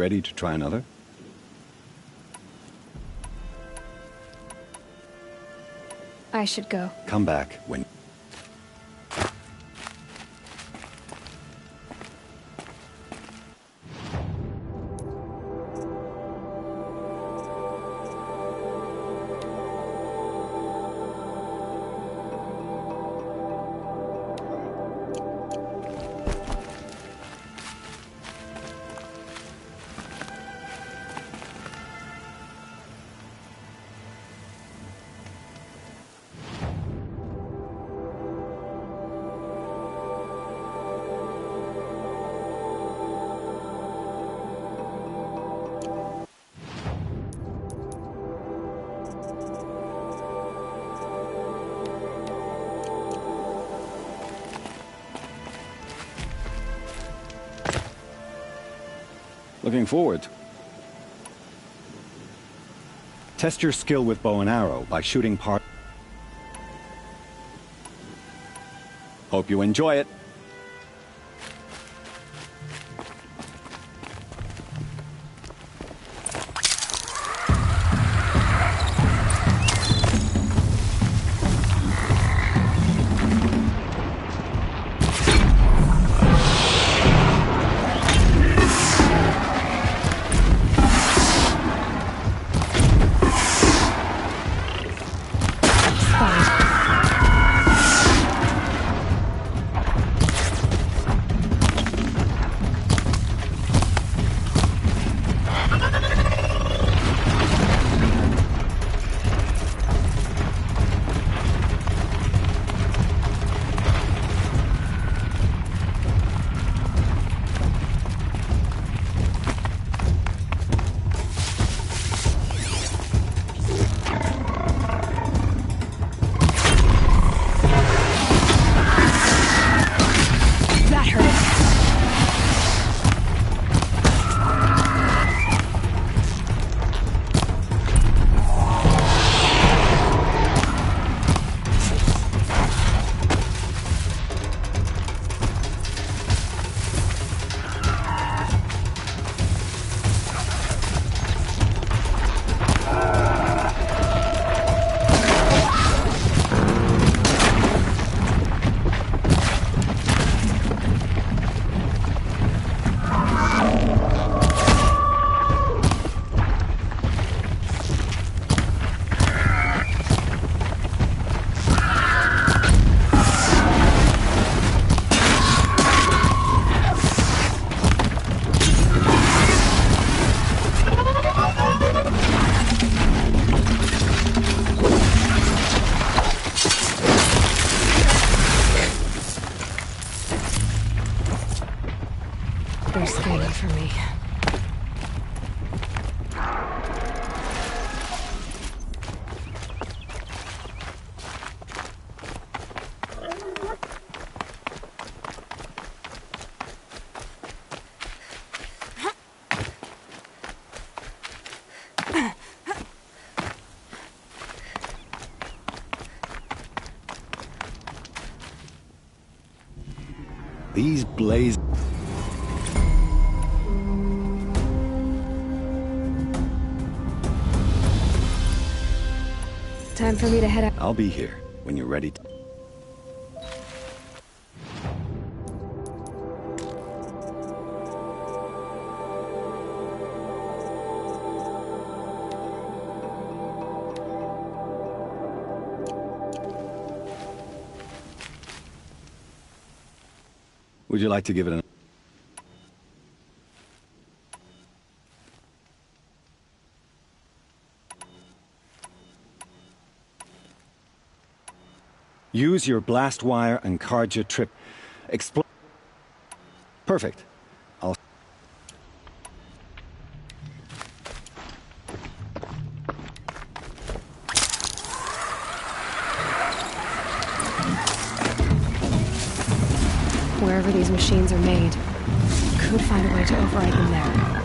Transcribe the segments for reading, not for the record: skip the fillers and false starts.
ready to try another? I should go. Come back when... Looking forward. Test your skill with bow and arrow by shooting part. Hope you enjoy it. They're scanning for me. These blaze... Time for me to head out. I'll be here when you're ready to... Would you like to give it an... Use your blast wire and Carja trip. Expl... Perfect. I'll... Wherever these machines are made, could find a way to override them there.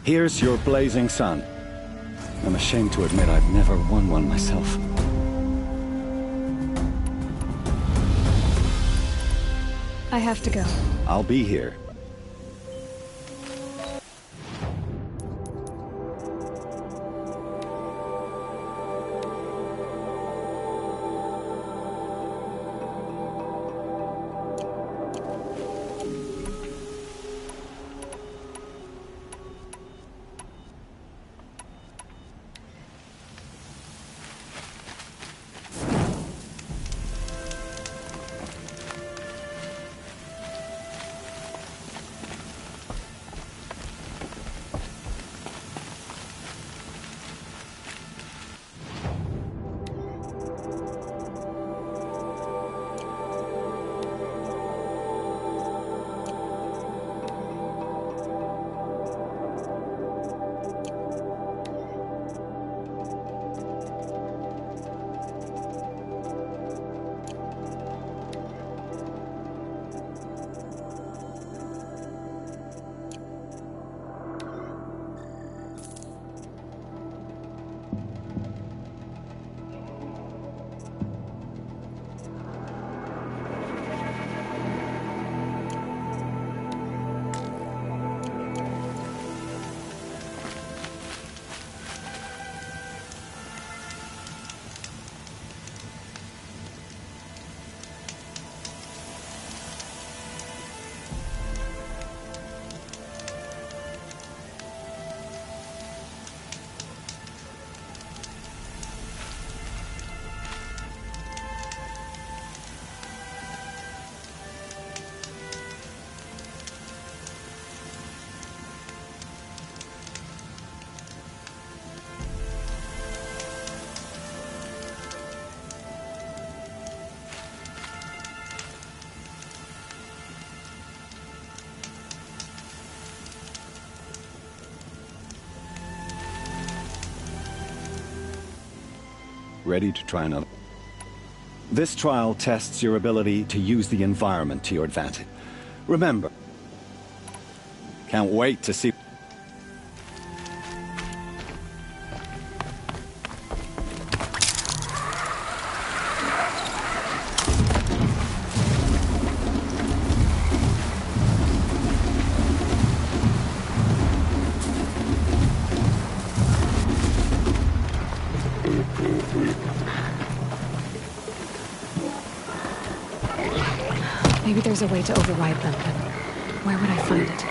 Here's your blazing sun. I'm ashamed to admit I've never won one myself. I have to go. I'll be here. Ready to try another? This trial tests your ability to use the environment to your advantage. Remember, can't wait to see... Maybe there's a way to override them, but where would I find it?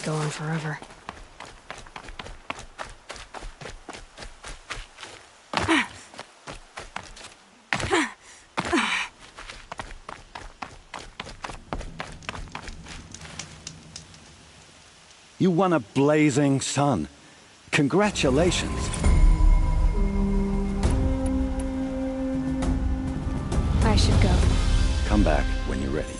go on forever. You won a blazing sun. Congratulations. I should go. Come back when you're ready.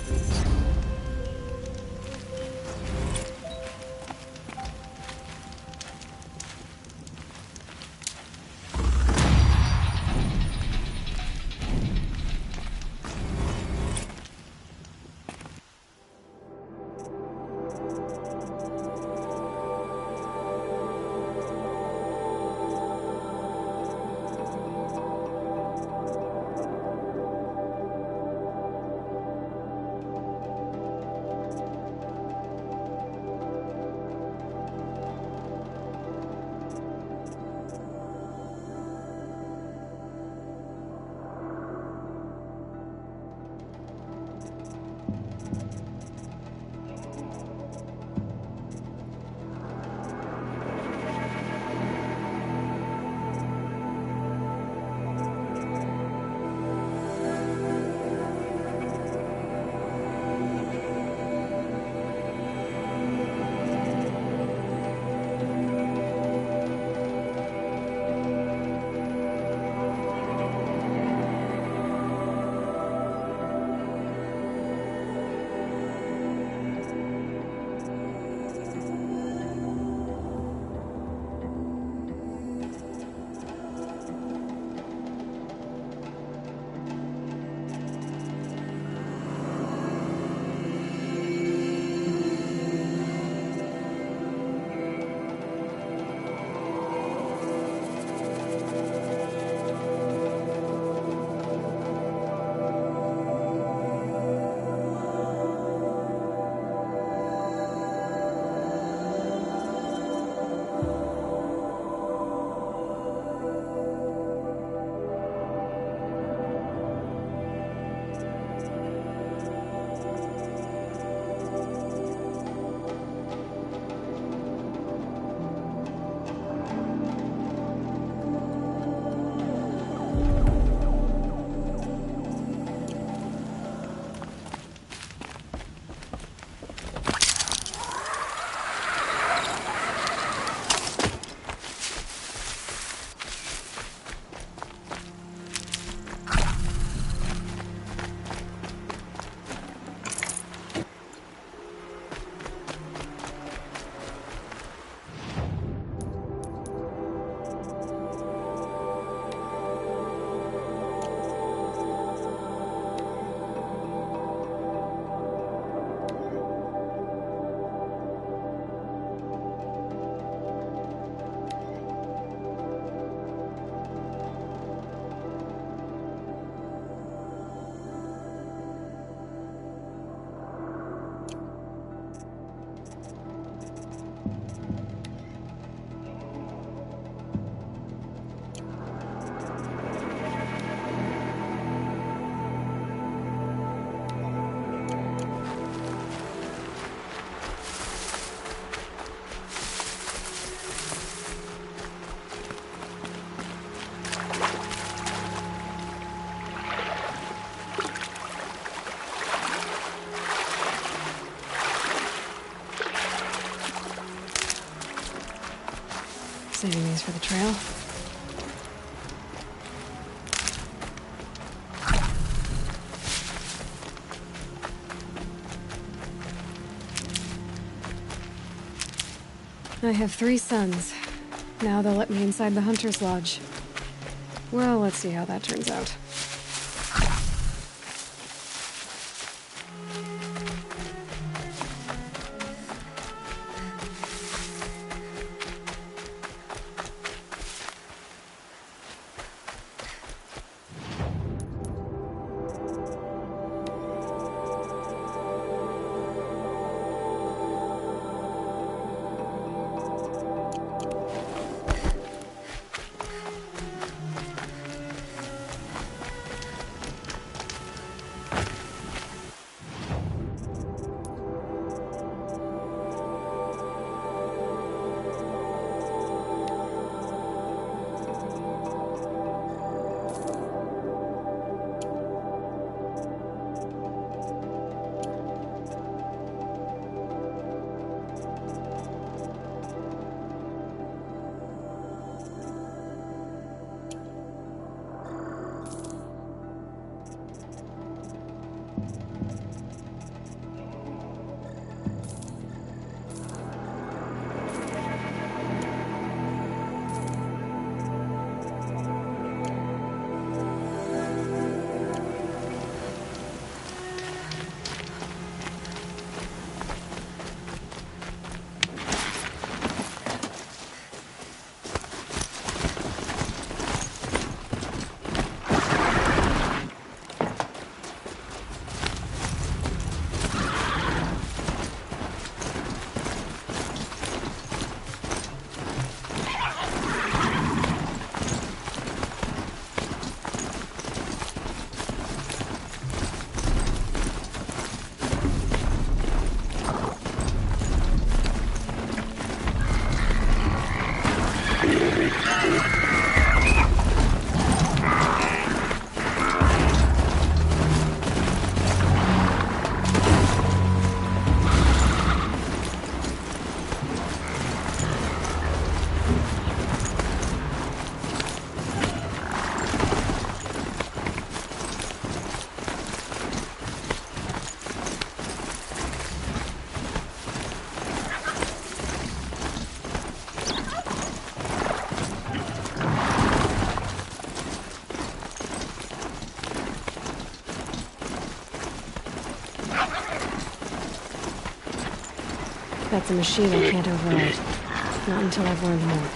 Saving these for the trail. I have 3 sons. Now they'll let me inside the Hunter's Lodge. Well, let's see how that turns out. that's a machine I can't override. Not until I've learned more.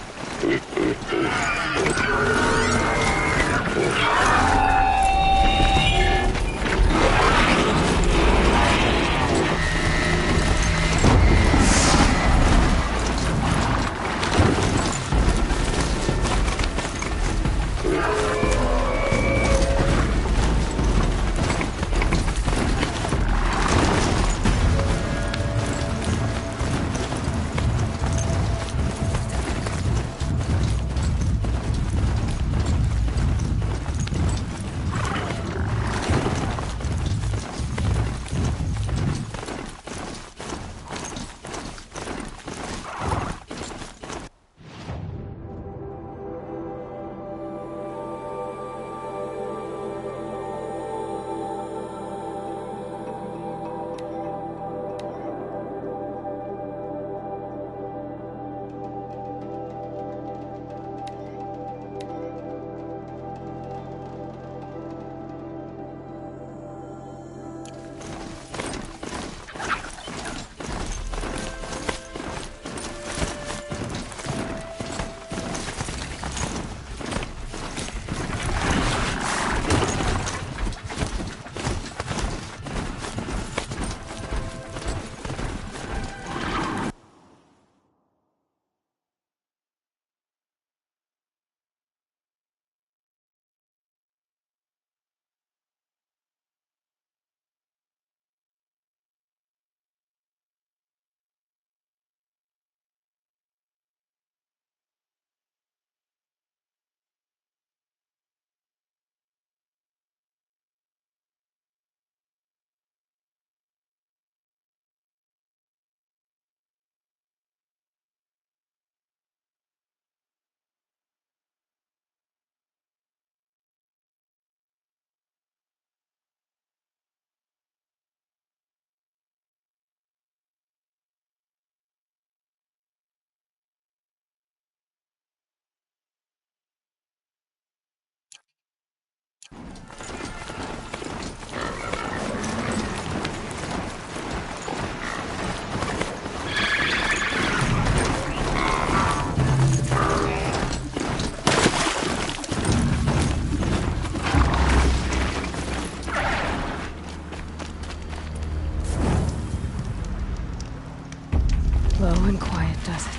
Low and quiet does it.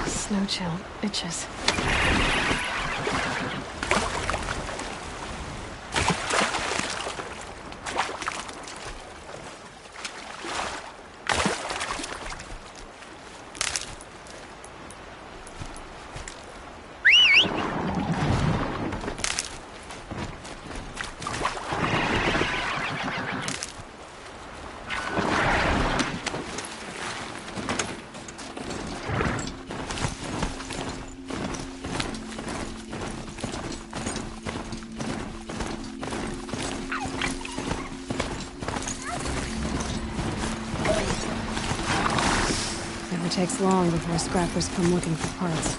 Snow chill itches. It takes long before scrappers come looking for parts.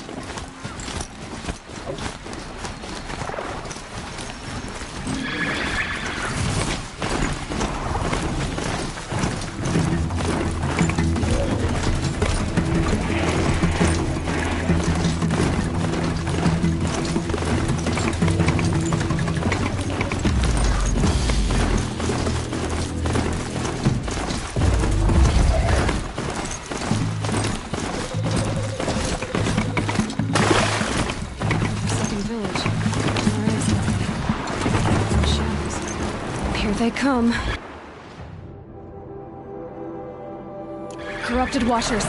Here they come. Corrupted washers.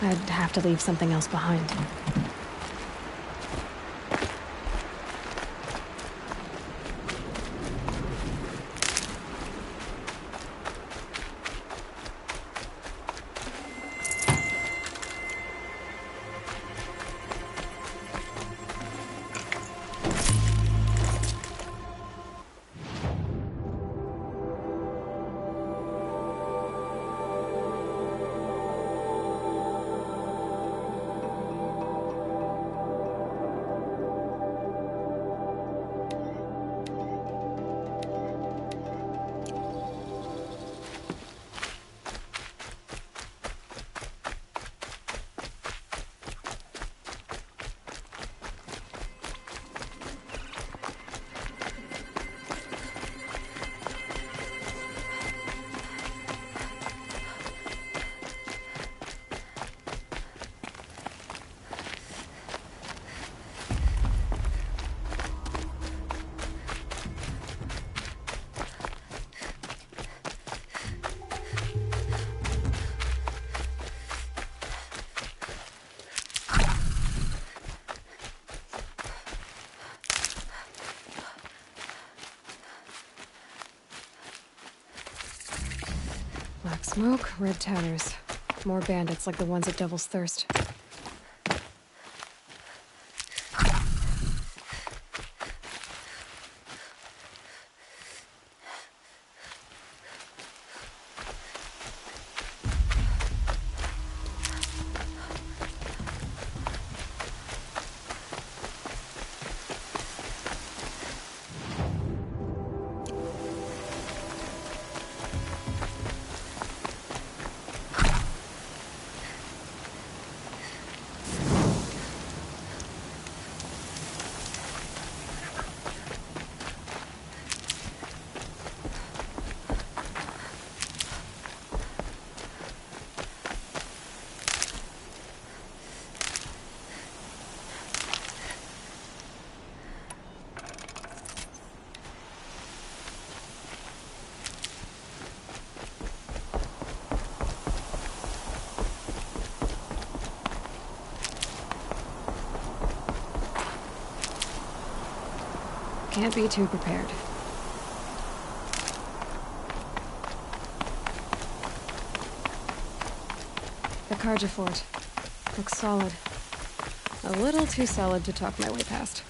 I'd have to leave something else behind. Black smoke, red tatters. More bandits like the ones at Devil's Thirst. Can't be too prepared. The Karja Fort. Looks solid. A little too solid to talk my way past.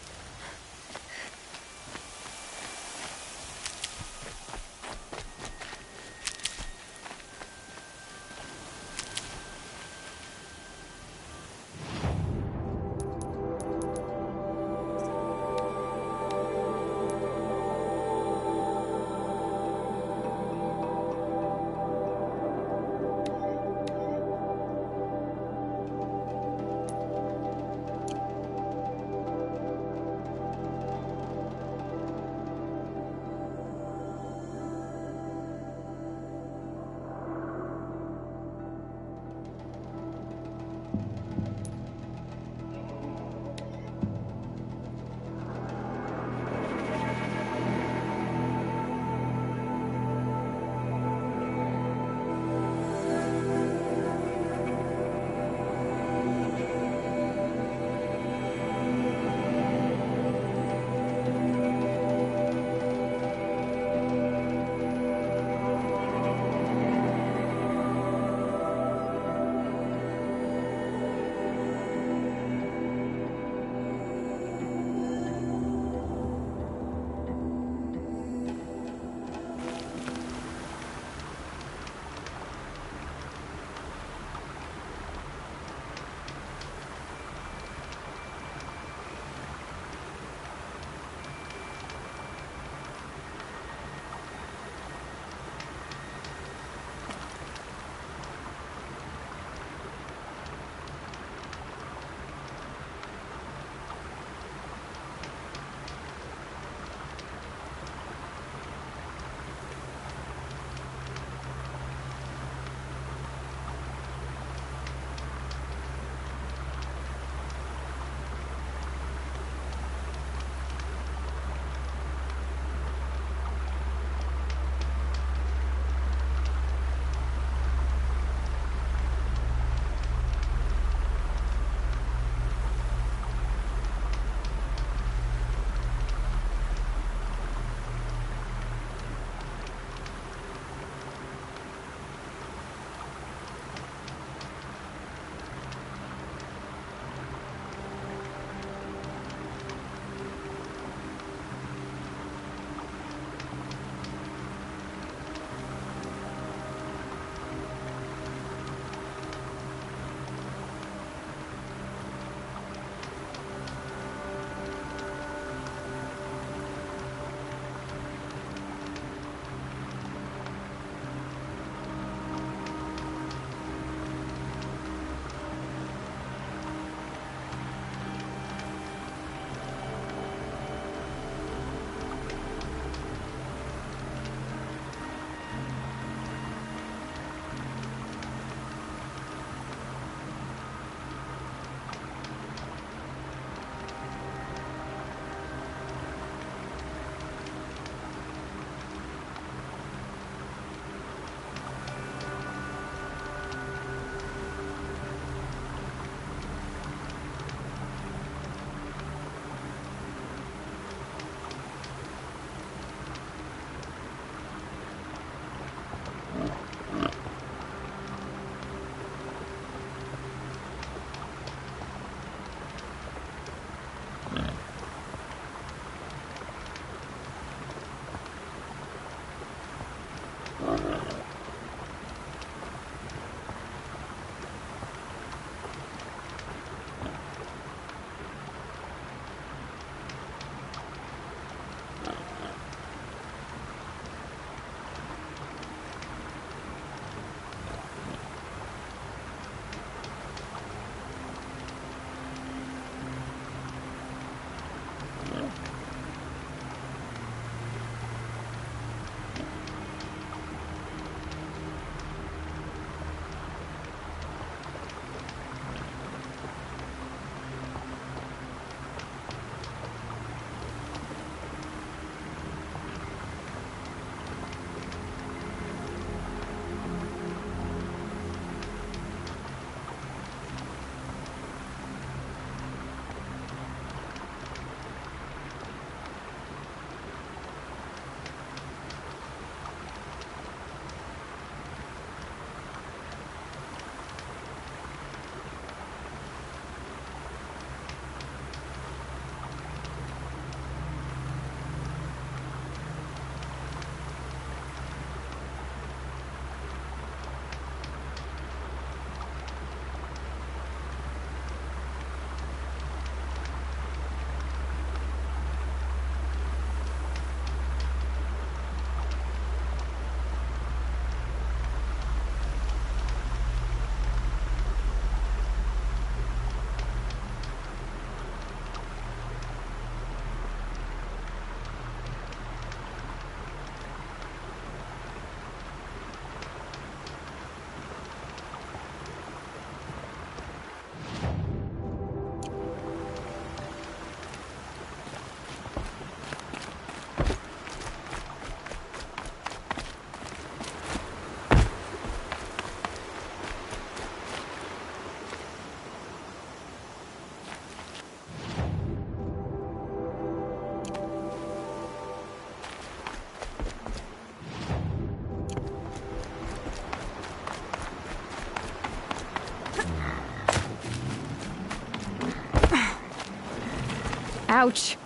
Ouch.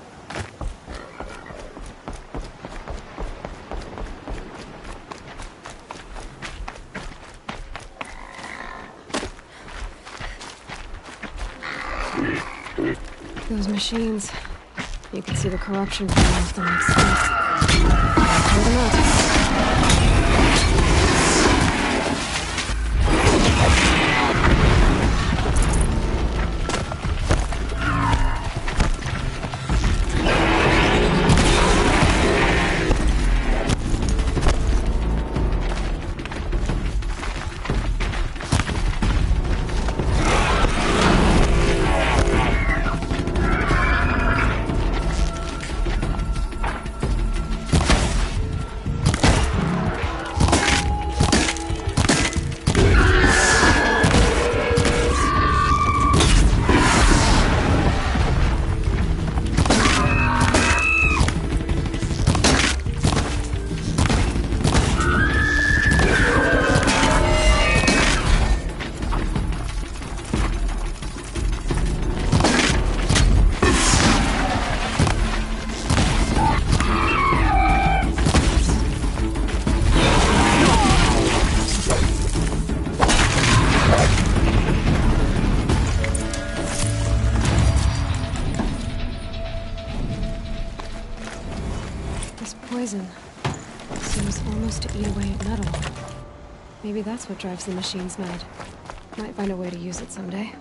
Those machines. You can see the corruption coming off them like smoke. Tear them up. Poison. Seems almost to eat away at metal. Maybe that's what drives the machines mad. Might find a way to use it someday.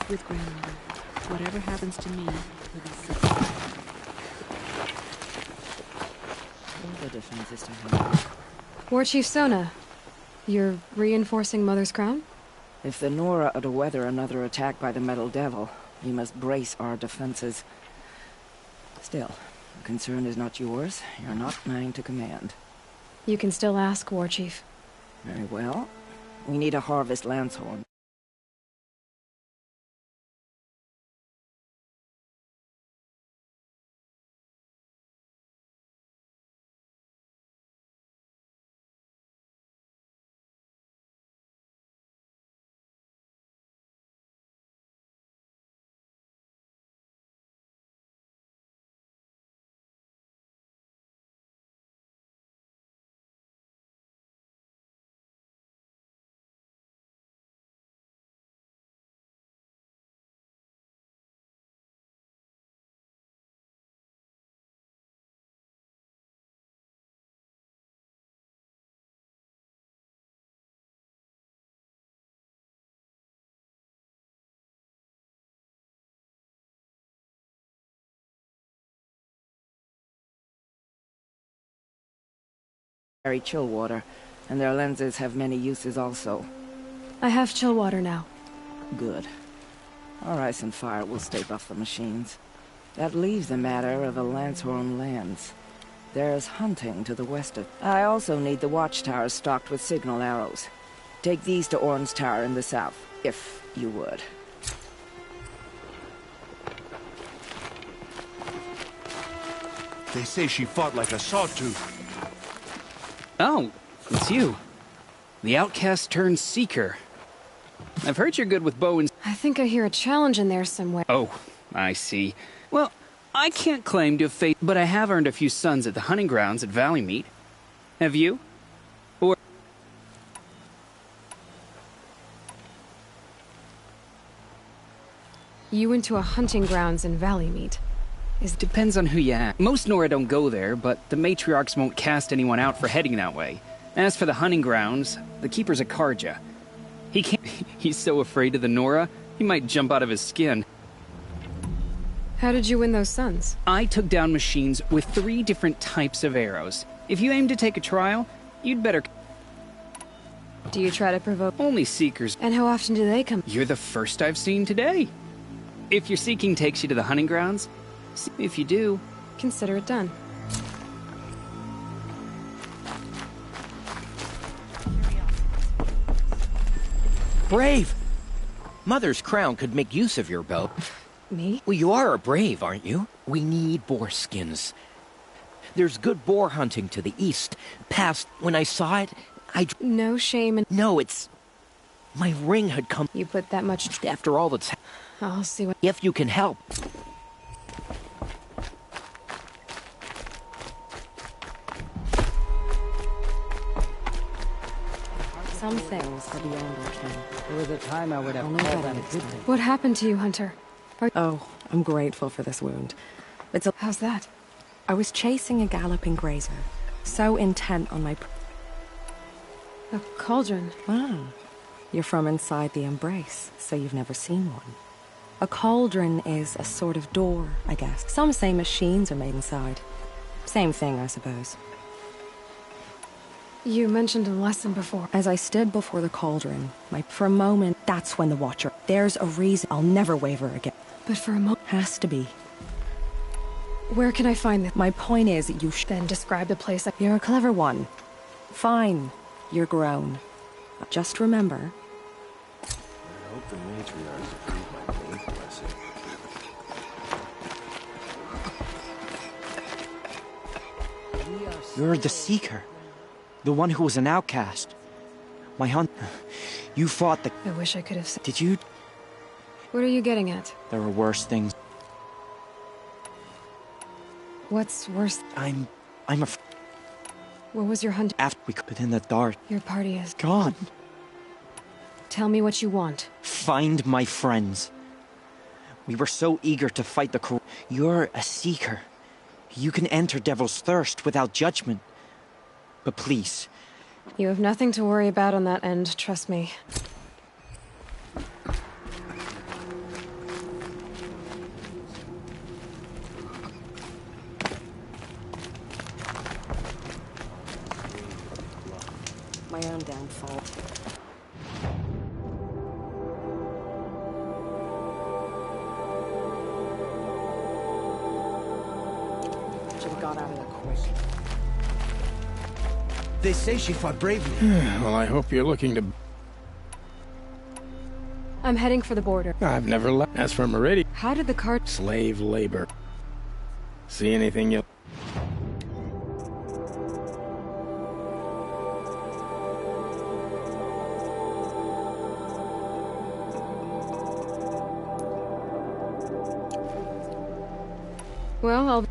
With grandmother. Whatever happens to me, will be safe. All the defenses to have. War Chief Sona, you're reinforcing Mother's Crown? If the Nora are to weather another attack by the Metal Devil, we must brace our defenses. Still, the concern is not yours. You're not mine to command. You can still ask, War Chief. Very well. We need a harvest Lancehorn. Carry chill water, and their lenses have many uses also. I have chill water now. Good. Our ice and fire will stave off the machines. That leaves the matter of a Lancehorn lens. There's hunting to the west of... I also need the watchtowers stocked with signal arrows. Take these to Orn's Tower in the south, if you would. They say she fought like a sawtooth. Oh, it's you. The outcast turned seeker. I've heard you're good with bow and... I think I hear a challenge in there somewhere. Oh, I see. Well, I can't claim to have faced... But I have earned a few sons at the hunting grounds at Valleymeet. Have you? Or... You went to a hunting grounds in Valleymeet. Depends on who you ask. Most Nora don't go there, but the matriarchs won't cast anyone out for heading that way. As for the hunting grounds, the keeper's a Karja. He can't... He's so afraid of the Nora, he might jump out of his skin. How did you win those suns? I took down machines with 3 different types of arrows. If you aim to take a trial, you'd better... Do you try to provoke? Only Seekers. And how often do they come? You're the first I've seen today. If your seeking takes you to the hunting grounds, if you do... Consider it done. Brave! Mother's crown could make use of your bow. Me? Well, you are a brave, aren't you? We need boar skins. There's good boar hunting to the east. Past, when I saw it, No shame in... No, it's... My ring had come... You put that much... After all that's... I'll see what... If you can help. Some things are beyond our ken. There was a time I would have Only called better that a next good time. thing. What happened to you, Hunter? Oh, I'm grateful for this wound. It's a... How's that? I was chasing a galloping grazer, so intent on my... A cauldron. Ah, you're from inside the Embrace, so you've never seen one. A cauldron is a sort of door, I guess. Some say machines are made inside. Same thing, I suppose. You mentioned a lesson before. As I stood before the cauldron, for a moment, that's when the Watcher... There's a reason I'll never waver again. But for a moment... Has to be. Where can I find this? My point is, you Then describe the place. You're a clever one. Fine. You're grown. Just remember... I hope the matriarchs approve my faith blessing. You're the Seeker. The one who was an outcast. My hunt... You fought the... I wish I could have said... Did you? What are you getting at? There were worse things. What's worse? I'm a... What was your hunt? After we put in the dark. Your party is... Gone. Tell me what you want. Find my friends. We were so eager to fight the cor... You're a Seeker. You can enter Devil's Thirst without judgment. But please... You have nothing to worry about on that end, trust me. My own downfall. Should have got out of there quick. They say she fought bravely. Well, I hope you're looking to... I'm heading for the border. I've never left. As for Meridian, How did the cart... slave labor. See anything you... Well, I'll...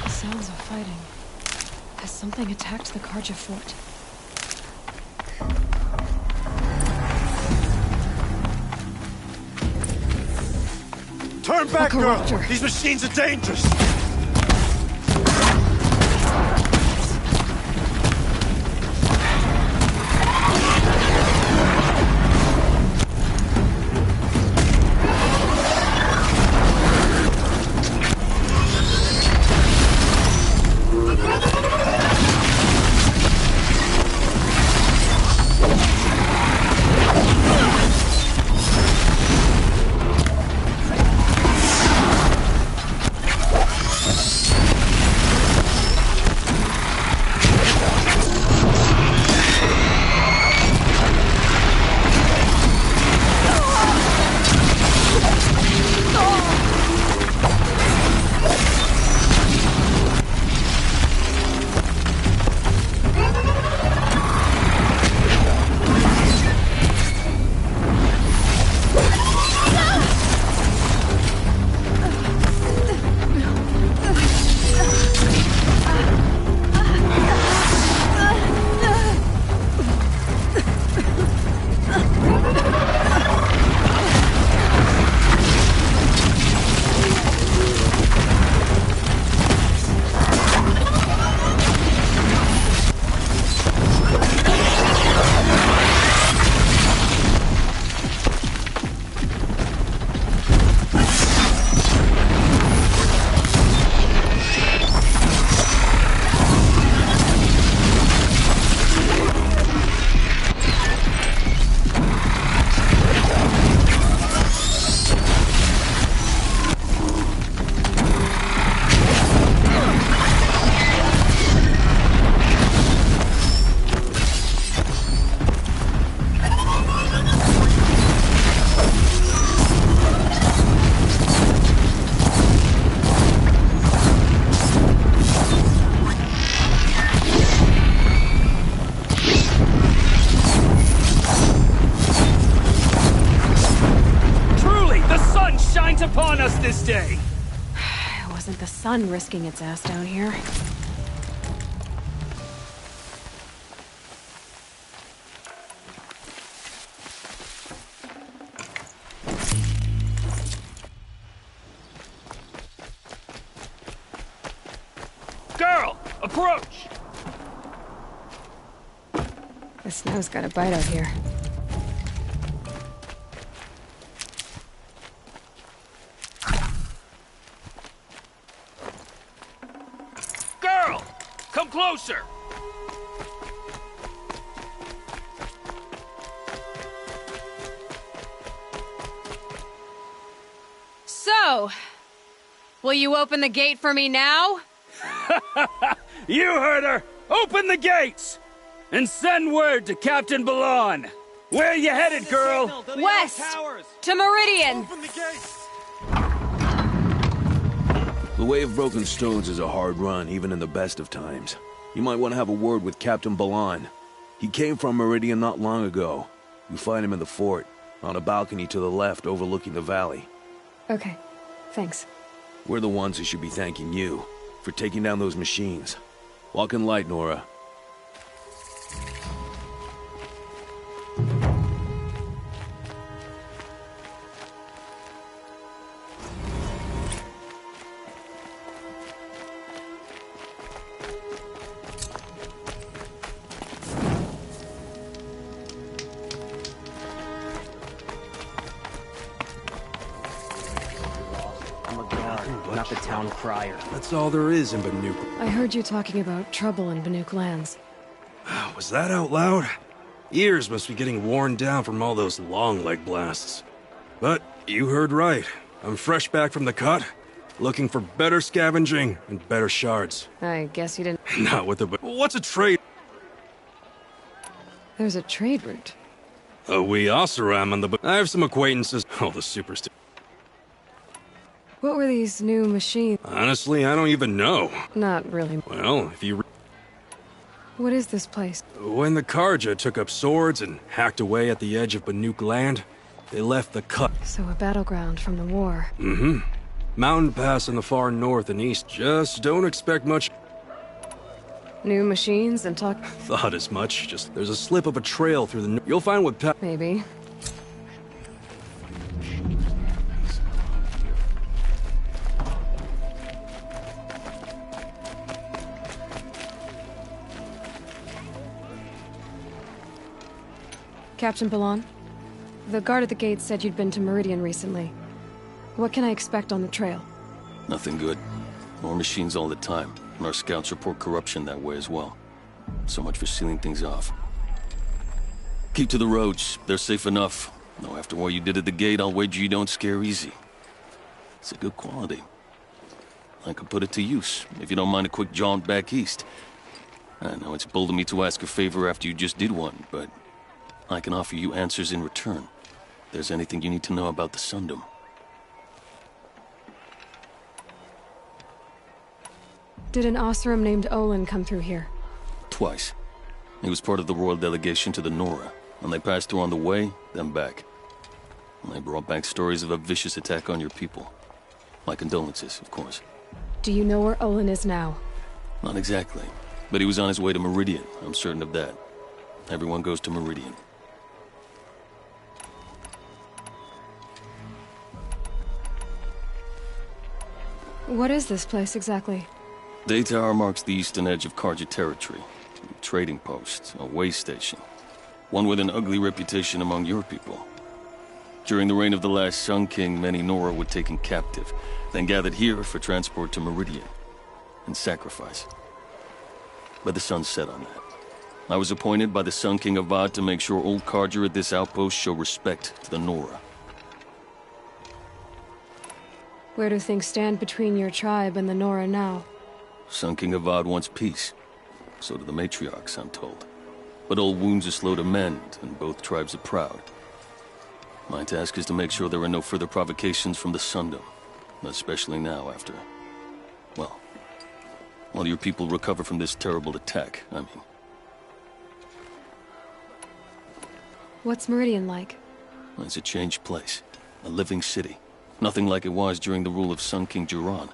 Sounds of fighting. Has something attacked the Karja fort? Turn back, A girl! corruptor. These machines are dangerous! sun risking its ass down here. Girl, approach! The snow's got a bite out here. Girl, come closer! So, will you open the gate for me now? You heard her! Open the gates! And send word to Captain Balon! Where are you headed, girl? West! To Meridian! The Way of Broken Stones is a hard run, even in the best of times. You might want to have a word with Captain Balon. He came from Meridian not long ago. You find him in the fort, on a balcony to the left overlooking the valley. Okay, thanks. We're the ones who should be thanking you for taking down those machines. Walk in light, Nora. Not the town crier. That's all there is in Banuk. I heard you talking about trouble in Banuk lands. Was that out loud? Ears must be getting worn down from all those long leg blasts. But you heard right. I'm fresh back from the cut, looking for better scavenging and better shards. I guess you didn't... Not with the... What's a trade? There's a trade route. We Oseram on the... I have some acquaintances. All the superstitions. What were these new machines? Honestly, I don't even know. Not really. Well, if you... What is this place? When the Karja took up swords and hacked away at the edge of Banuk land, they left the cut. So a battleground from the war. Mm-hmm. Mountain pass in the far north and east. Just don't expect much. New machines and talk... Thought as much. Just there's a slip of a trail through the... You'll find what Maybe. Captain Balon, the guard at the gate said you'd been to Meridian recently. What can I expect on the trail? Nothing good. More machines all the time, and our scouts report corruption that way as well. So much for sealing things off. Keep to the roads. They're safe enough. Though after what you did at the gate, I'll wager you don't scare easy. It's a good quality. I could put it to use, if you don't mind a quick jaunt back east. I know it's bold of me to ask a favor after you just did one, but I can offer you answers in return. If there's anything you need to know about the Sundom. Did an Oseram named Olin come through here? Twice. He was part of the royal delegation to the Nora, and they passed through on the way, then back. And they brought back stories of a vicious attack on your people. My condolences, of course. Do you know where Olin is now? Not exactly, but he was on his way to Meridian, I'm certain of that. Everyone goes to Meridian. What is this place exactly? Daytower marks the eastern edge of Karja territory. A trading post, a way station. One with an ugly reputation among your people. During the reign of the last Sun King, many Nora were taken captive, then gathered here for transport to Meridian, and sacrifice. But the sun set on that. I was appointed by the Sun King Avad to make sure old Karja at this outpost show respect to the Nora. Where do things stand between your tribe and the Nora now? Sun King Avad wants peace. So do the matriarchs, I'm told. But old wounds are slow to mend, and both tribes are proud. My task is to make sure there are no further provocations from the Sundom. Especially now after... well, while your people recover from this terrible attack, I mean. What's Meridian like? It's a changed place. A living city. Nothing like it was during the rule of Sun King Jiran.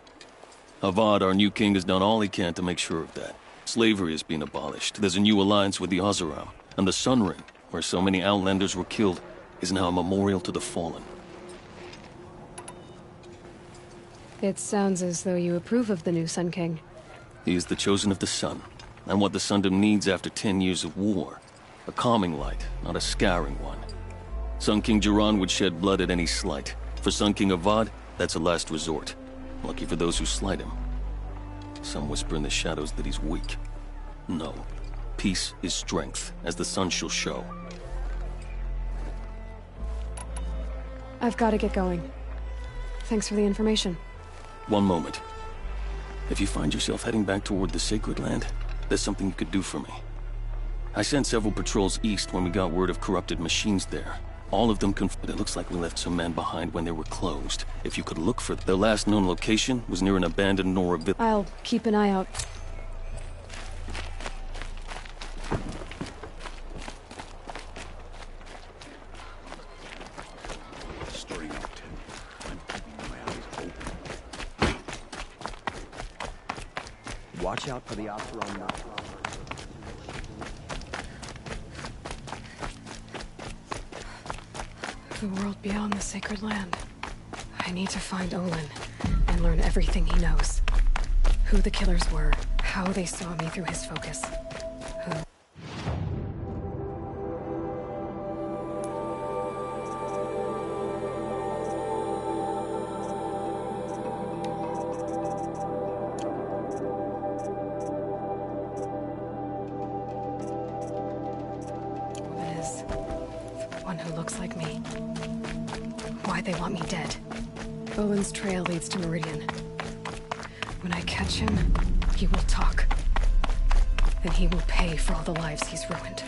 Avad, our new king, has done all he can to make sure of that. Slavery has been abolished. There's a new alliance with the Oseram. And the Sun Ring, where so many Outlanders were killed, is now a memorial to the fallen. It sounds as though you approve of the new Sun King. He is the chosen of the Sun, and what the Sundom needs after 10 years of war. A calming light, not a scouring one. Sun King Jiran would shed blood at any slight. For Sun King Avad, that's a last resort. Lucky for those who slight him. Some whisper in the shadows that he's weak. No. Peace is strength, as the sun shall show. I've got to get going. Thanks for the information. One moment. If you find yourself heading back toward the Sacred Land, there's something you could do for me. I sent several patrols east when we got word of corrupted machines there. All of them but it looks like we left some men behind when they were closed. If you could look for their last known location was near an abandoned Nora village. I'll keep an eye out. Watch out for the Oseram. The world beyond the Sacred Land. I need to find Olin and learn everything he knows. Who the killers were, how they saw me through his focus. Woman is the one who looks like me. Why they want me dead. Olin's trail leads to Meridian. When I catch him, he will talk. Then he will pay for all the lives he's ruined.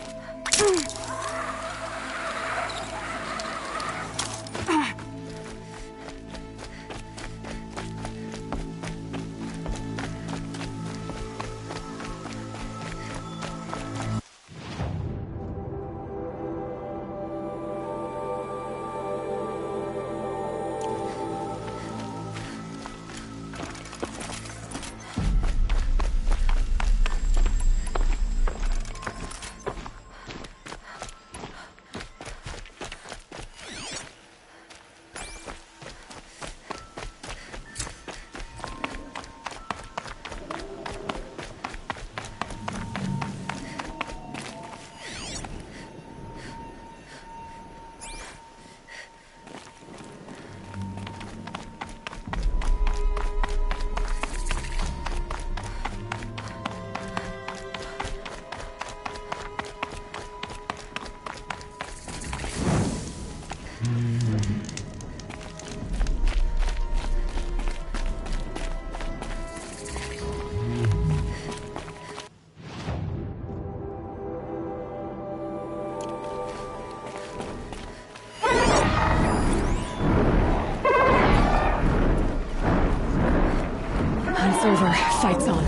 Hunt's over. Fight's on.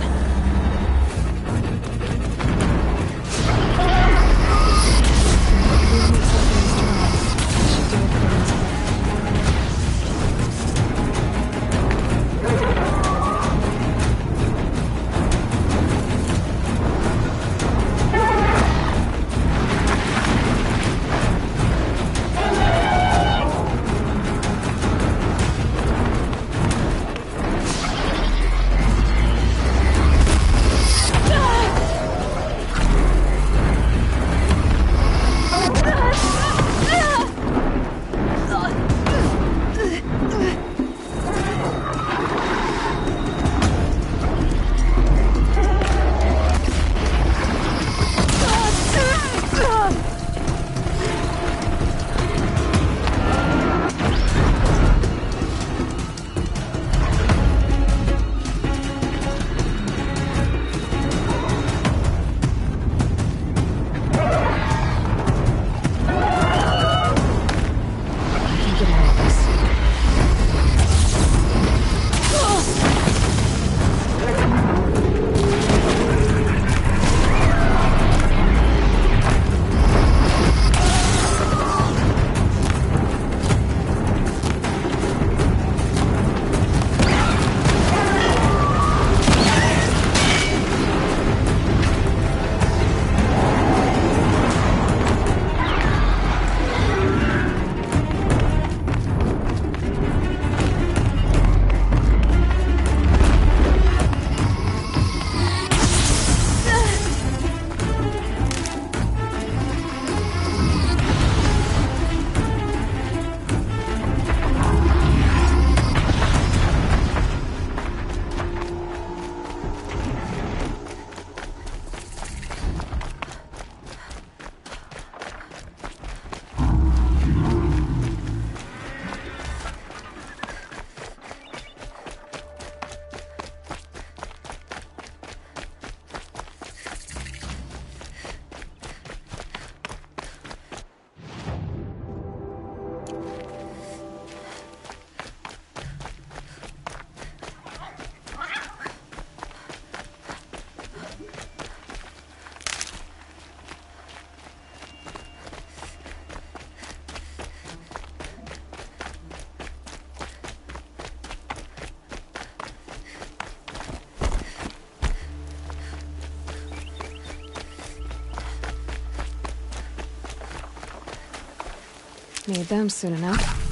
Need them soon enough.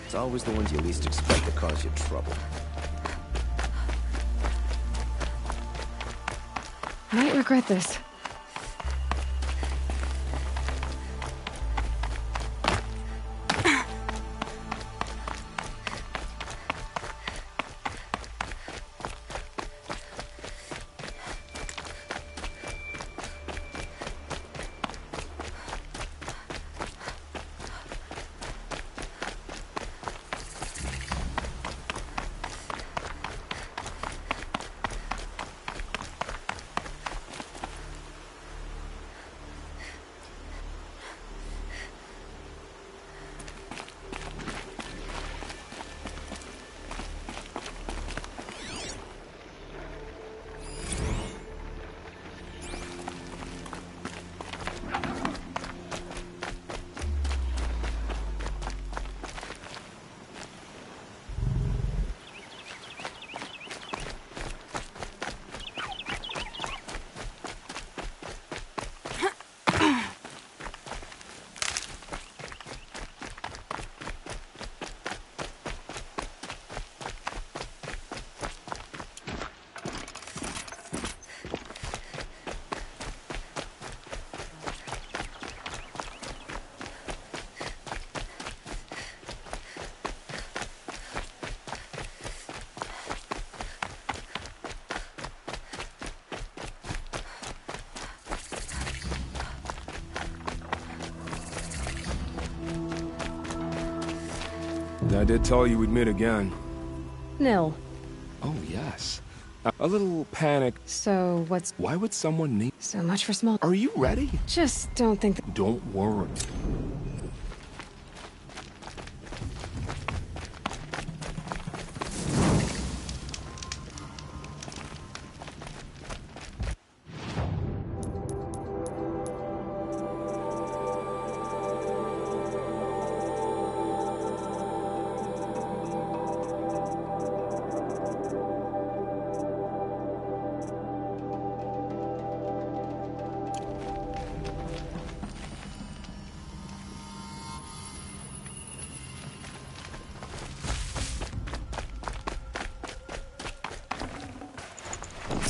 It's always the ones you least expect that cause you trouble. Might regret this. I did tell you we'd meet again. Nil. Oh, yes. A little panic. So, what's... Why would someone need... So much for small... Are you ready? Just don't think that... Don't worry.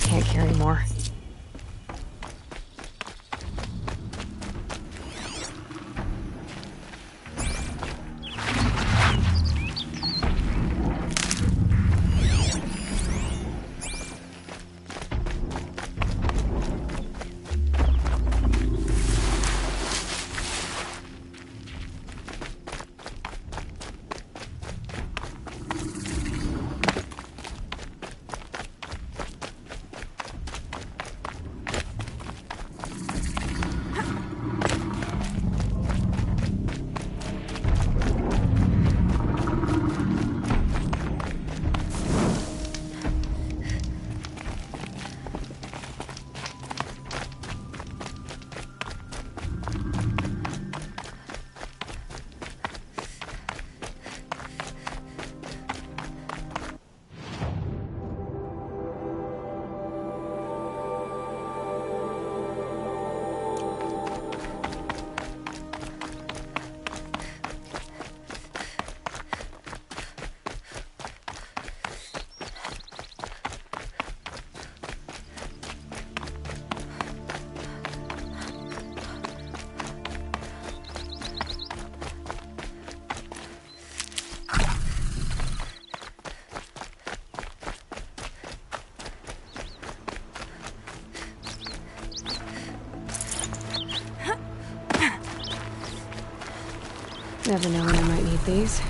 Can't carry more. Never know when I might need these.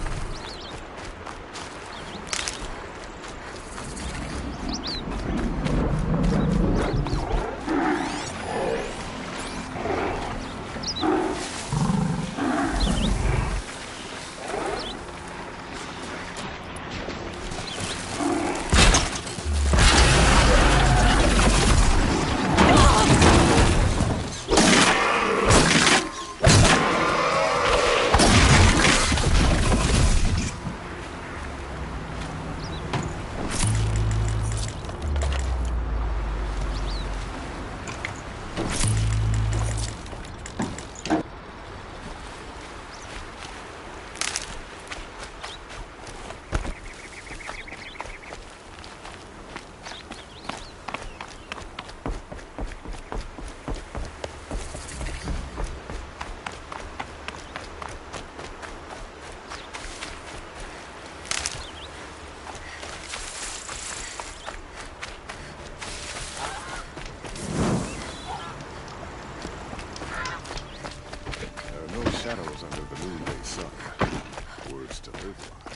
too far.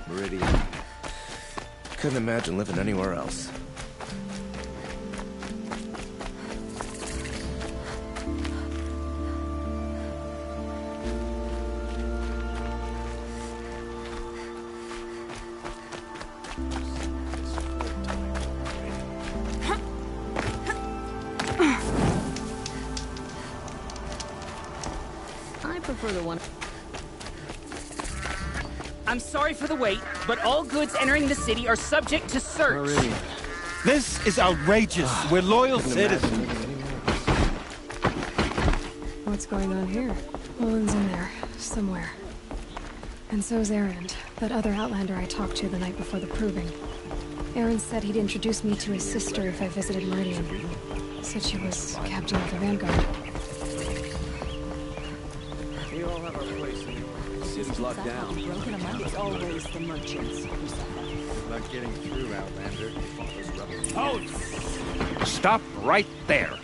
Meridian. Couldn't imagine living anywhere else. I prefer the one. I'm sorry for the wait, but all goods entering the city are subject to search. This is outrageous. We're loyal citizens. What's going on here? Olin's in there, somewhere. And so's Erend, that other Outlander I talked to the night before the proving. Erend said he'd introduce me to his sister if I visited Meridian. Said she was captain of the Vanguard. We all have our place in the city's locked down. Broken among is always the merchants. Not getting through, Outlander. Oh! Stop right there.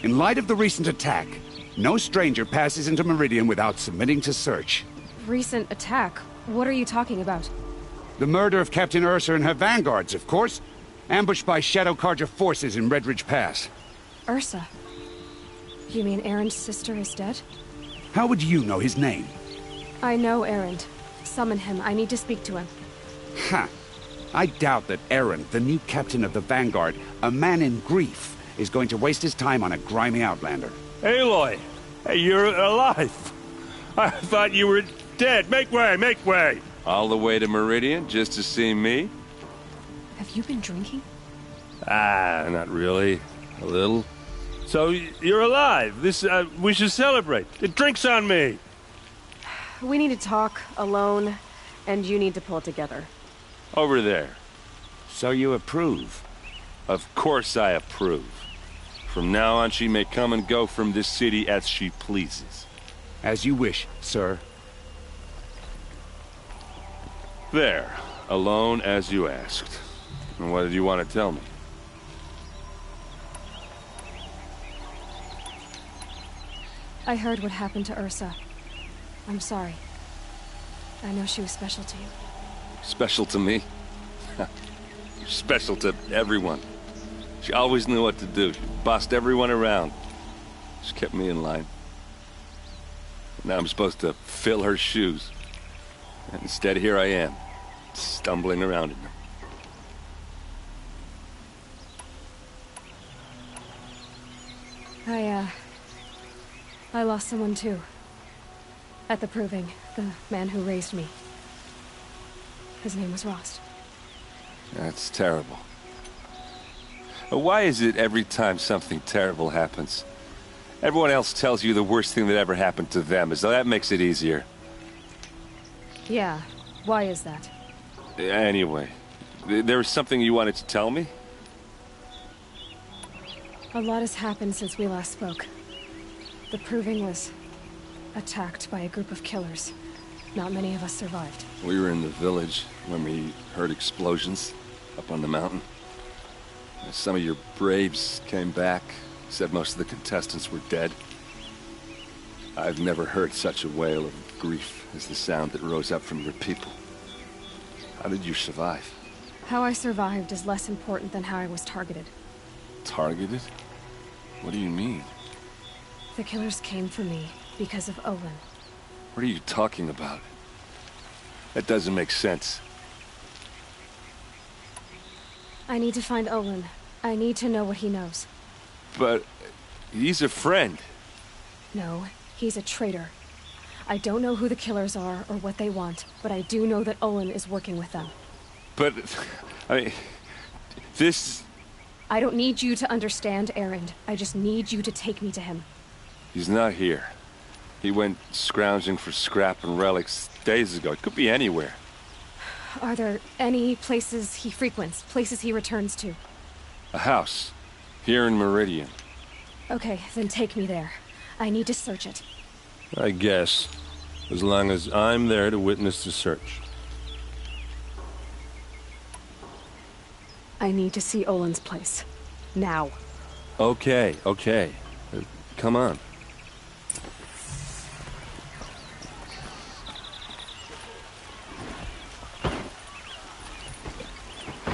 In light of the recent attack, no stranger passes into Meridian without submitting to search. Recent attack? What are you talking about? The murder of Captain Ursa and her vanguards, of course. Ambushed by Shadow Carja forces in Redridge Pass. Ursa? You mean Erend's sister is dead? How would you know his name? I know Erend. Summon him. I need to speak to him. Ha! I doubt that Erend, the new captain of the Vanguard, a man in grief, is going to waste his time on a grimy Outlander. Aloy! Hey, you're alive! I thought you were dead. Make way, make way! All the way to Meridian just to see me? Have you been drinking? Ah, not really. A little. So, you're alive. This, we should celebrate. The drink's on me. We need to talk, alone, and you need to pull it together. Over there. So you approve? Of course I approve. From now on, she may come and go from this city as she pleases. As you wish, sir. There. Alone as you asked. And what did you want to tell me? I heard what happened to Ursa. I'm sorry. I know she was special to you. Special to me? You're special to everyone. She always knew what to do. She bossed everyone around. She kept me in line. Now I'm supposed to fill her shoes. And instead, here I am, stumbling around in them. I lost someone too. At the proving, the man who raised me. His name was Rost. That's terrible. Why is it every time something terrible happens, everyone else tells you the worst thing that ever happened to them, as though that makes it easier? Yeah, why is that? Anyway, there was something you wanted to tell me? A lot has happened since we last spoke. The proving was attacked by a group of killers. Not many of us survived. We were in the village when we heard explosions up on the mountain. Some of your braves came back, said most of the contestants were dead. I've never heard such a wail of grief as the sound that rose up from your people. How did you survive? How I survived is less important than how I was targeted. Targeted? What do you mean? The killers came for me because of Olin. What are you talking about? That doesn't make sense. I need to find Olin. I need to know what he knows. But he's a friend. No, he's a traitor. I don't know who the killers are or what they want, but I do know that Olin is working with them. But, I mean, this I don't need you to understand Erend. I just need you to take me to him. He's not here. He went scrounging for scrap and relics days ago. It could be anywhere. Are there any places he frequents? Places he returns to? A house. Here in Meridian. Okay, then take me there. I need to search it. I guess. As long as I'm there to witness the search. I need to see Olin's place. Now. Okay. Come on.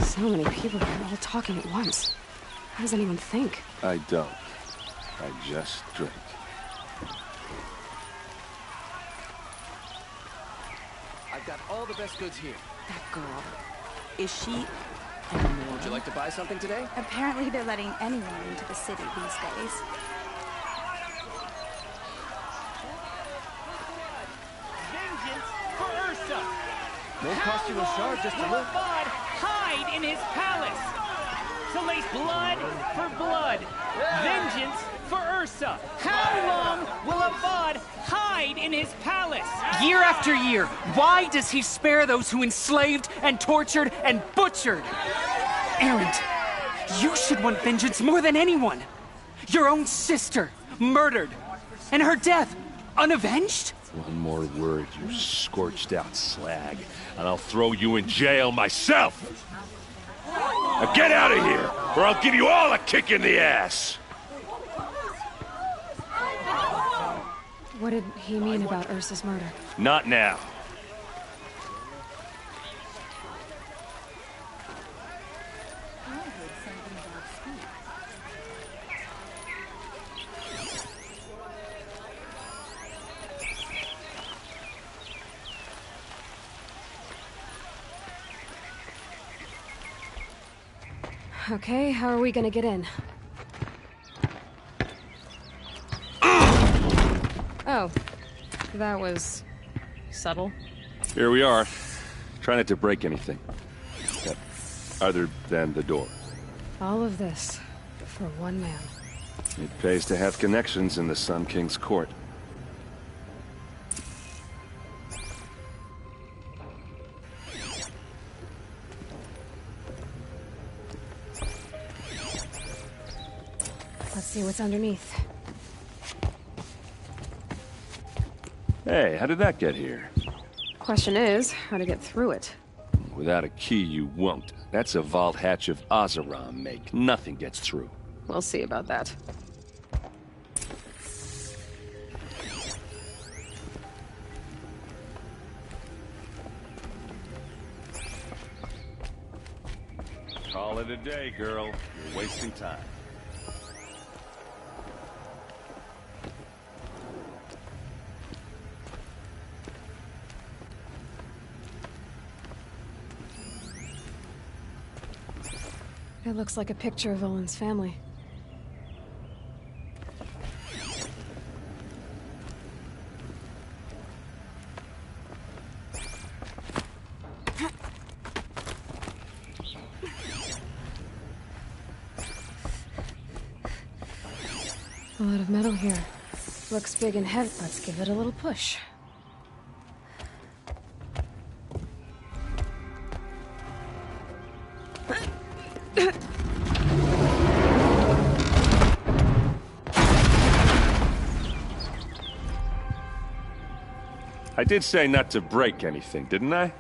So many people here, all talking at once. How does anyone think? I don't. I just drink. I've got all the best goods here. That girl. Is she... Would you like to buy something today? Apparently they're letting anyone into the city these days. Vengeance for Ursa! Won't cost you a shard just to look. Avad hide in his palace? To lace blood for blood. Vengeance for Ursa. How long will Avad hide in his palace? Year after year, why does he spare those who enslaved and tortured and butchered? Erend, you should want vengeance more than anyone. Your own sister, murdered, and her death, unavenged? One more word, you scorched out slag, and I'll throw you in jail myself! Now get out of here, or I'll give you all a kick in the ass! What did he mean about Ursa's murder? Not now. Okay, how are we gonna get in? Oh, that was... subtle. Here we are. Try not to break anything. Yep. Other than the door. All of this for one man. It pays to have connections in the Sun King's court. Let's see what's underneath. Hey, how did that get here? Question is, how to get through it. Without a key, you won't. That's a vault hatch of Oseram make. Nothing gets through. We'll see about that. Call it a day, girl. You're wasting time. It looks like a picture of Olin's family. A lot of metal here. Looks big and heavy. Let's give it a little push. I did say not to break anything, didn't I?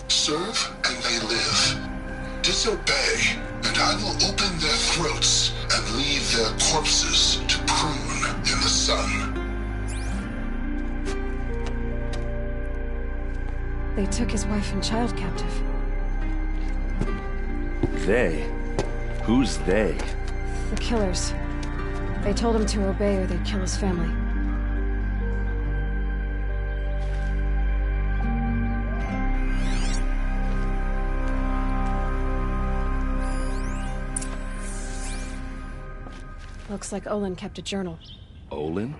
Serve and they live. Disobey, and I will open their throats and leave their corpses to prune in the sun. They took his wife and child captive. They? Who's they? The killers. They told him to obey or they'd kill his family. Looks like Olin kept a journal. Olin?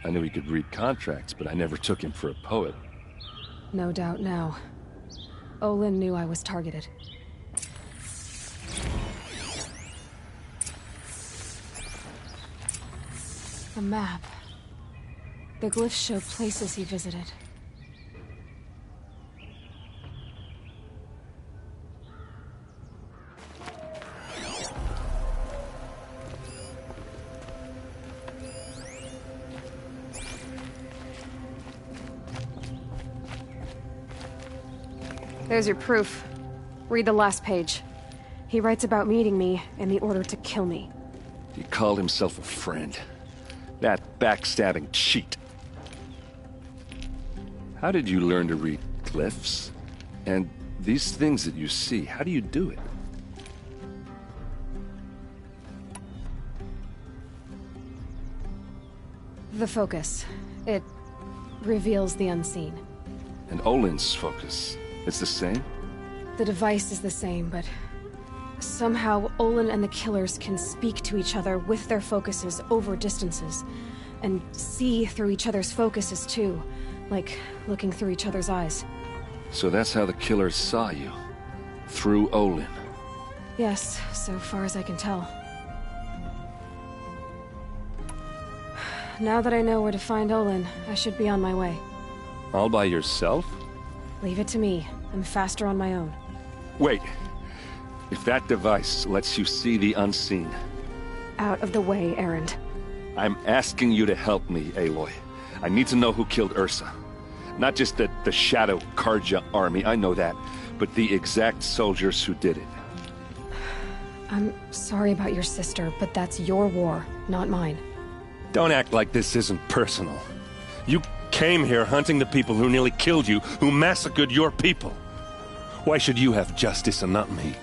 I knew he could read contracts, but I never took him for a poet. No doubt now. Olin knew I was targeted. The map. The glyphs show places he visited. There's your proof. Read the last page. He writes about meeting me and the order to kill me. He called himself a friend. That backstabbing cheat. How did you learn to read glyphs? And these things that you see, how do you do it? The focus. It reveals the unseen. And Olin's focus, it's the same? The device is the same, but somehow Olin and the killers can speak to each other with their focuses over distances, and see through each other's focuses too, like looking through each other's eyes. So that's how the killers saw you? Through Olin? Yes, so far as I can tell. Now that I know where to find Olin, I should be on my way. All by yourself? Leave it to me. I'm faster on my own. Wait. If that device lets you see the unseen... Out of the way, Erend. I'm asking you to help me, Aloy. I need to know who killed Ursa. Not just the Shadow Carja army, I know that, but the exact soldiers who did it. I'm sorry about your sister, but that's your war, not mine. Don't act like this isn't personal. You came here hunting the people who nearly killed you, who massacred your people. Why should you have justice and not me?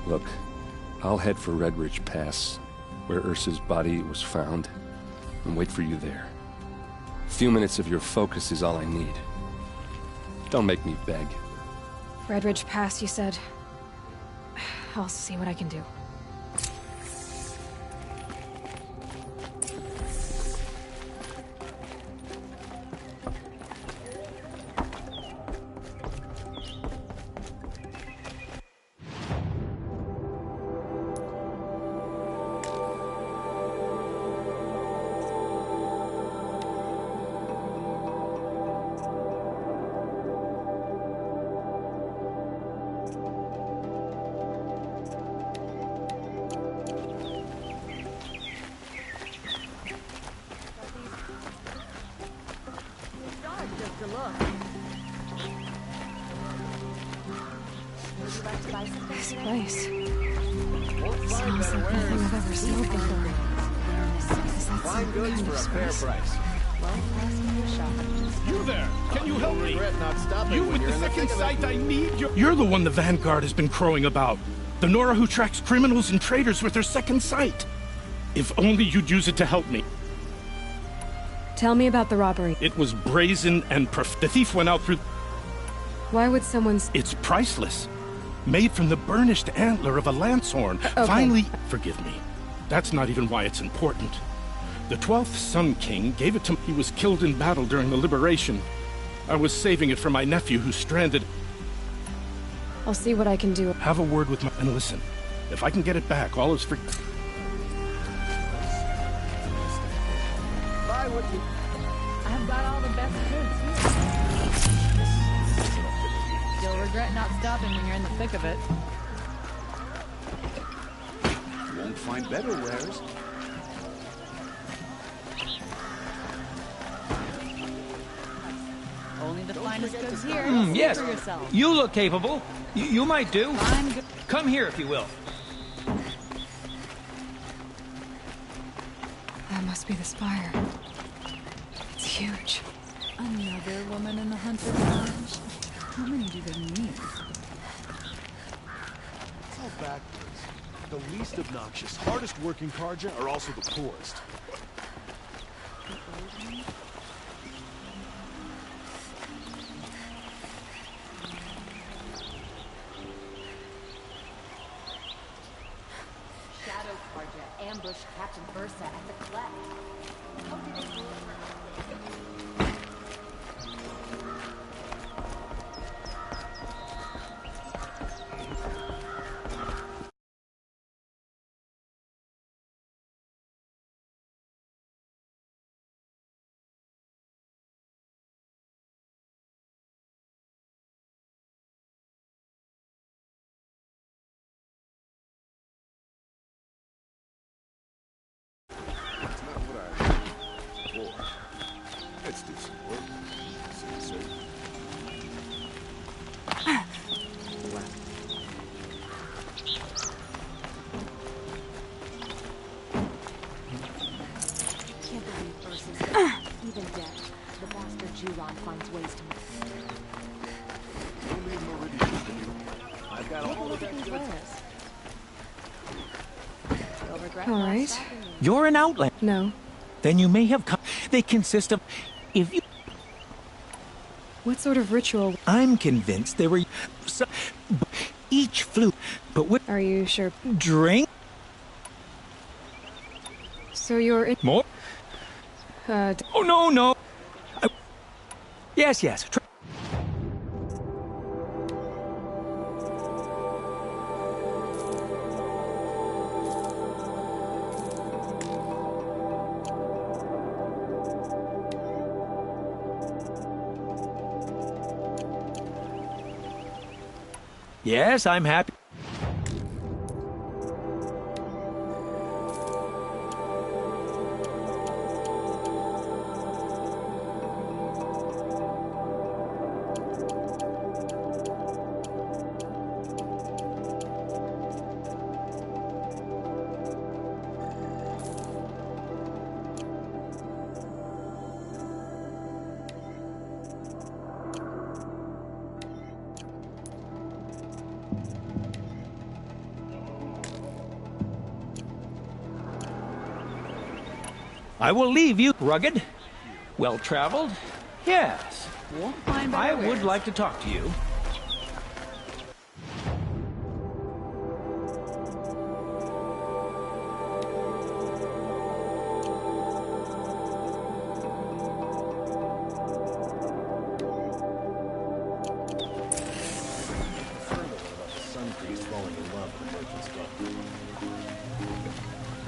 Look, I'll head for Red Ridge Pass, where Ursa's body was found, and wait for you there. A few minutes of your focus is all I need. Don't make me beg. Red Ridge Pass, you said? I'll see what I can do. This place smells like nothing I've ever smelled before. Is that some kind of spice? You there! Can you help me? You with the second sight, I need you. You're the one the Vanguard has been crowing about. The Nora who tracks criminals and traitors with her second sight. If only you'd use it to help me. Tell me about the robbery. It was brazen and the thief went out through... Why would someone... It's priceless. Made from the burnished antler of a Lancehorn. Okay. Finally... Forgive me. That's not even why it's important. The 12th Sun King gave it to me. He was killed in battle during the Liberation. I was saving it for my nephew who's stranded. I'll see what I can do. Have a word with my... And listen, if I can get it back, all is for... Buy what you... I've got all the best goods here. You'll regret not stopping when you're in the thick of it. Won't find better wares. Only the finest goods here. Yes, See for yourself. you look capable. You might do. I'm good. Come here if you will. That must be the spire. It's huge. Another woman in the Hunter Lodge. How many do they need? How backwards. The least obnoxious, hardest working Carja are also the poorest. Shadow Carja ambushed Captain Ursa at the cleft. How did it go? Let's do some work. See you soon. Can't believe Ursa's dead. Even dead, the bastard Juron finds ways to You need Meridian to do. I've got all of that good. All right. You're an outlander. No. Then you may have come. They consist of... If you... What sort of ritual? I'm convinced they were... Each flew, but what... Are you sure? Drink? So you're in... More? Oh, no. Yes. Yes, I'm happy. I will leave you rugged, well-traveled. Yes. I would like to talk to you.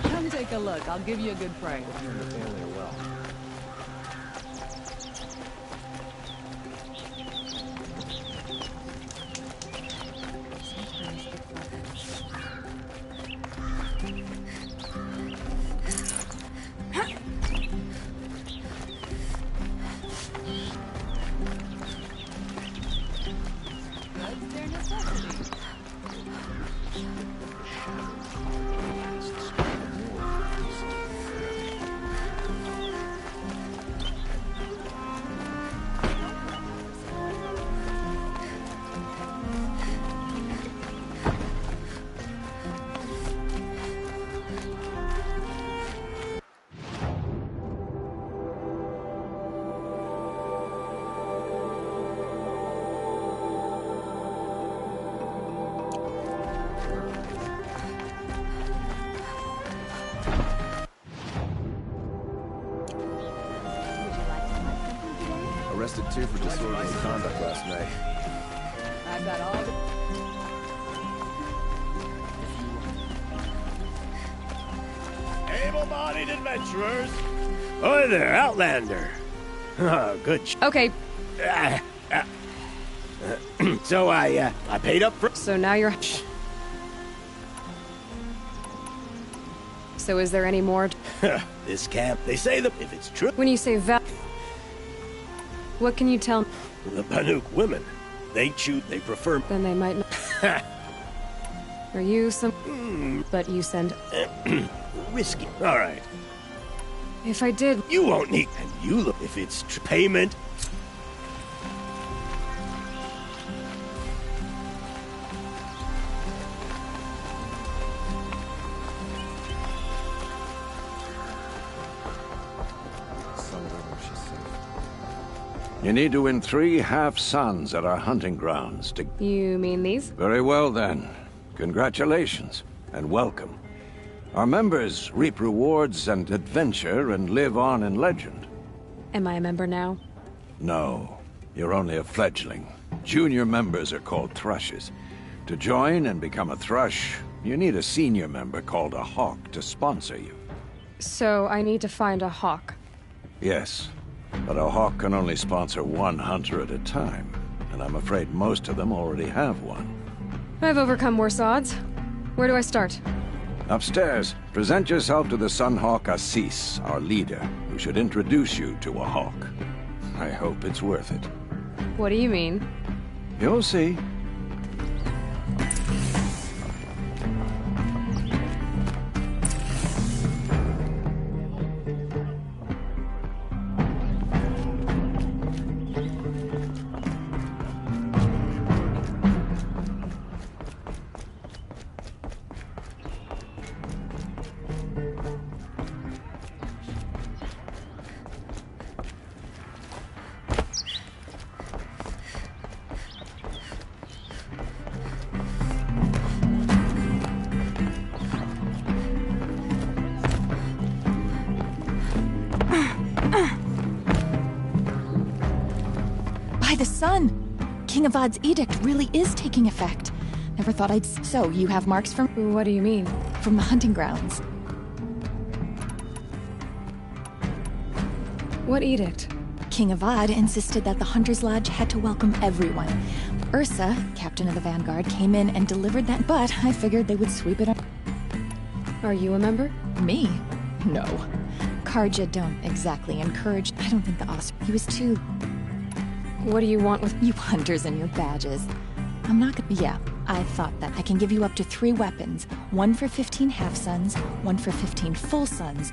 Come take a look. I'll give you a good price. Arrested 2 for disorderly conduct last night. I've got all the... Able-bodied adventurers. Oi there, Outlander. Oh, good. Okay. So I paid up for... So now you're... So is there any more? This camp, they say that if it's true... When you say what can you tell me? The Banuk women, they prefer... Then they might not... Are you some... But you send... Whiskey. All right. If I did... You won't need... And you look... If it's payment... You need to win 3 half-suns at our hunting grounds to... You mean these? Very well, then. Congratulations, and welcome. Our members reap rewards and adventure and live on in legend. Am I a member now? No, you're only a fledgling. Junior members are called thrushes. To join and become a thrush, you need a senior member called a hawk to sponsor you. So I need to find a hawk. Yes. But a hawk can only sponsor 1 hunter at a time, and I'm afraid most of them already have one. I've overcome worse odds. Where do I start? Upstairs, present yourself to the Sunhawk Assis, our leader, who should introduce you to a hawk. I hope it's worth it. What do you mean? You'll see. By the sun! King Avad's edict really is taking effect. Never thought I'd... So, you have marks from... What do you mean? From the hunting grounds. What edict? King Avad insisted that the Hunter's Lodge had to welcome everyone. Ursa, captain of the Vanguard, came in and delivered that, but I figured they would sweep it up. Are you a member? Me? No. Karja don't exactly encourage... I don't think the Osprey... He was too... What do you want with... You hunters and your badges. I'm not gonna... Yeah, I thought that. I can give you up to 3 weapons. 1 for 15 half-suns, 1 for 15 full-suns.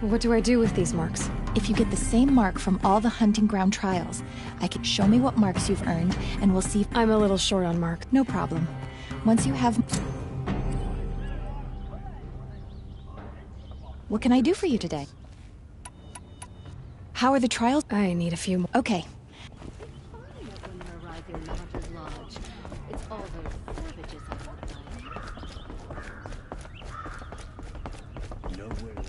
What do I do with these marks? If you get the same mark from all the hunting ground trials, I can show me what marks you've earned, and we'll see... I'm a little short on marks. No problem. Once you have... What can I do for you today? How are the trials? I need a few more. Okay. It's all those savages I want to Nowhere.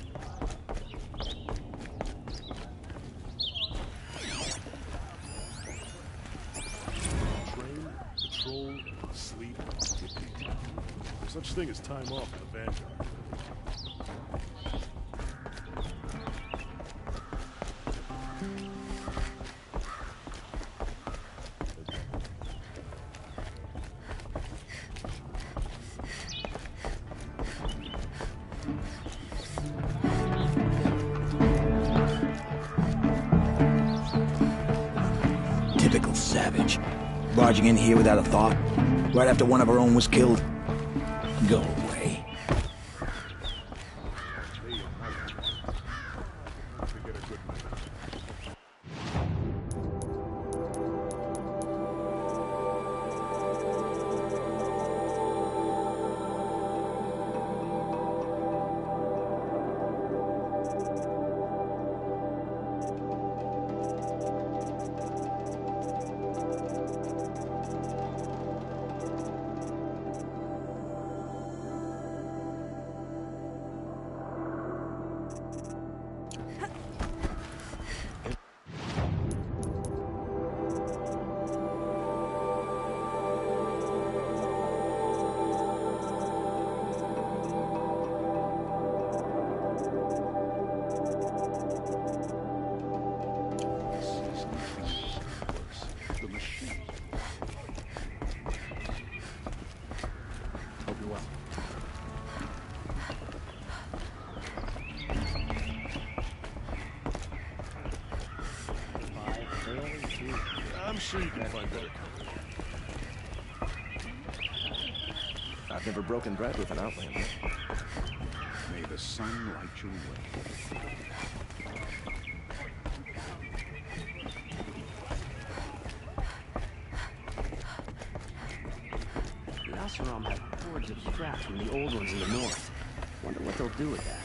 Train, patrol, sleep, repeat. There's such thing as time off in the Vanguard. Typical savage. Barging in here without a thought, right after one of our own was killed. Go away. I'm sure you can find better cover. I've never broken bread with an outlander. May the sun light your way. The Oseram have hordes of scrap from the old ones in the north. Wonder what they'll do with that.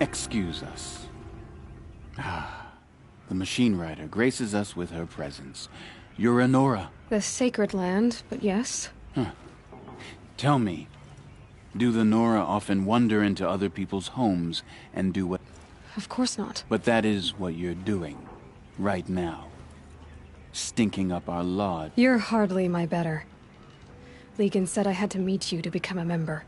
Excuse us. The Machine Rider graces us with her presence. You're Enora. The sacred land, but yes. Tell me, do the Nora often wander into other people's homes and do what... Of course not. But that is what you're doing, right now. Stinking up our lodge. You're hardly my better. Legan said I had to meet you to become a member.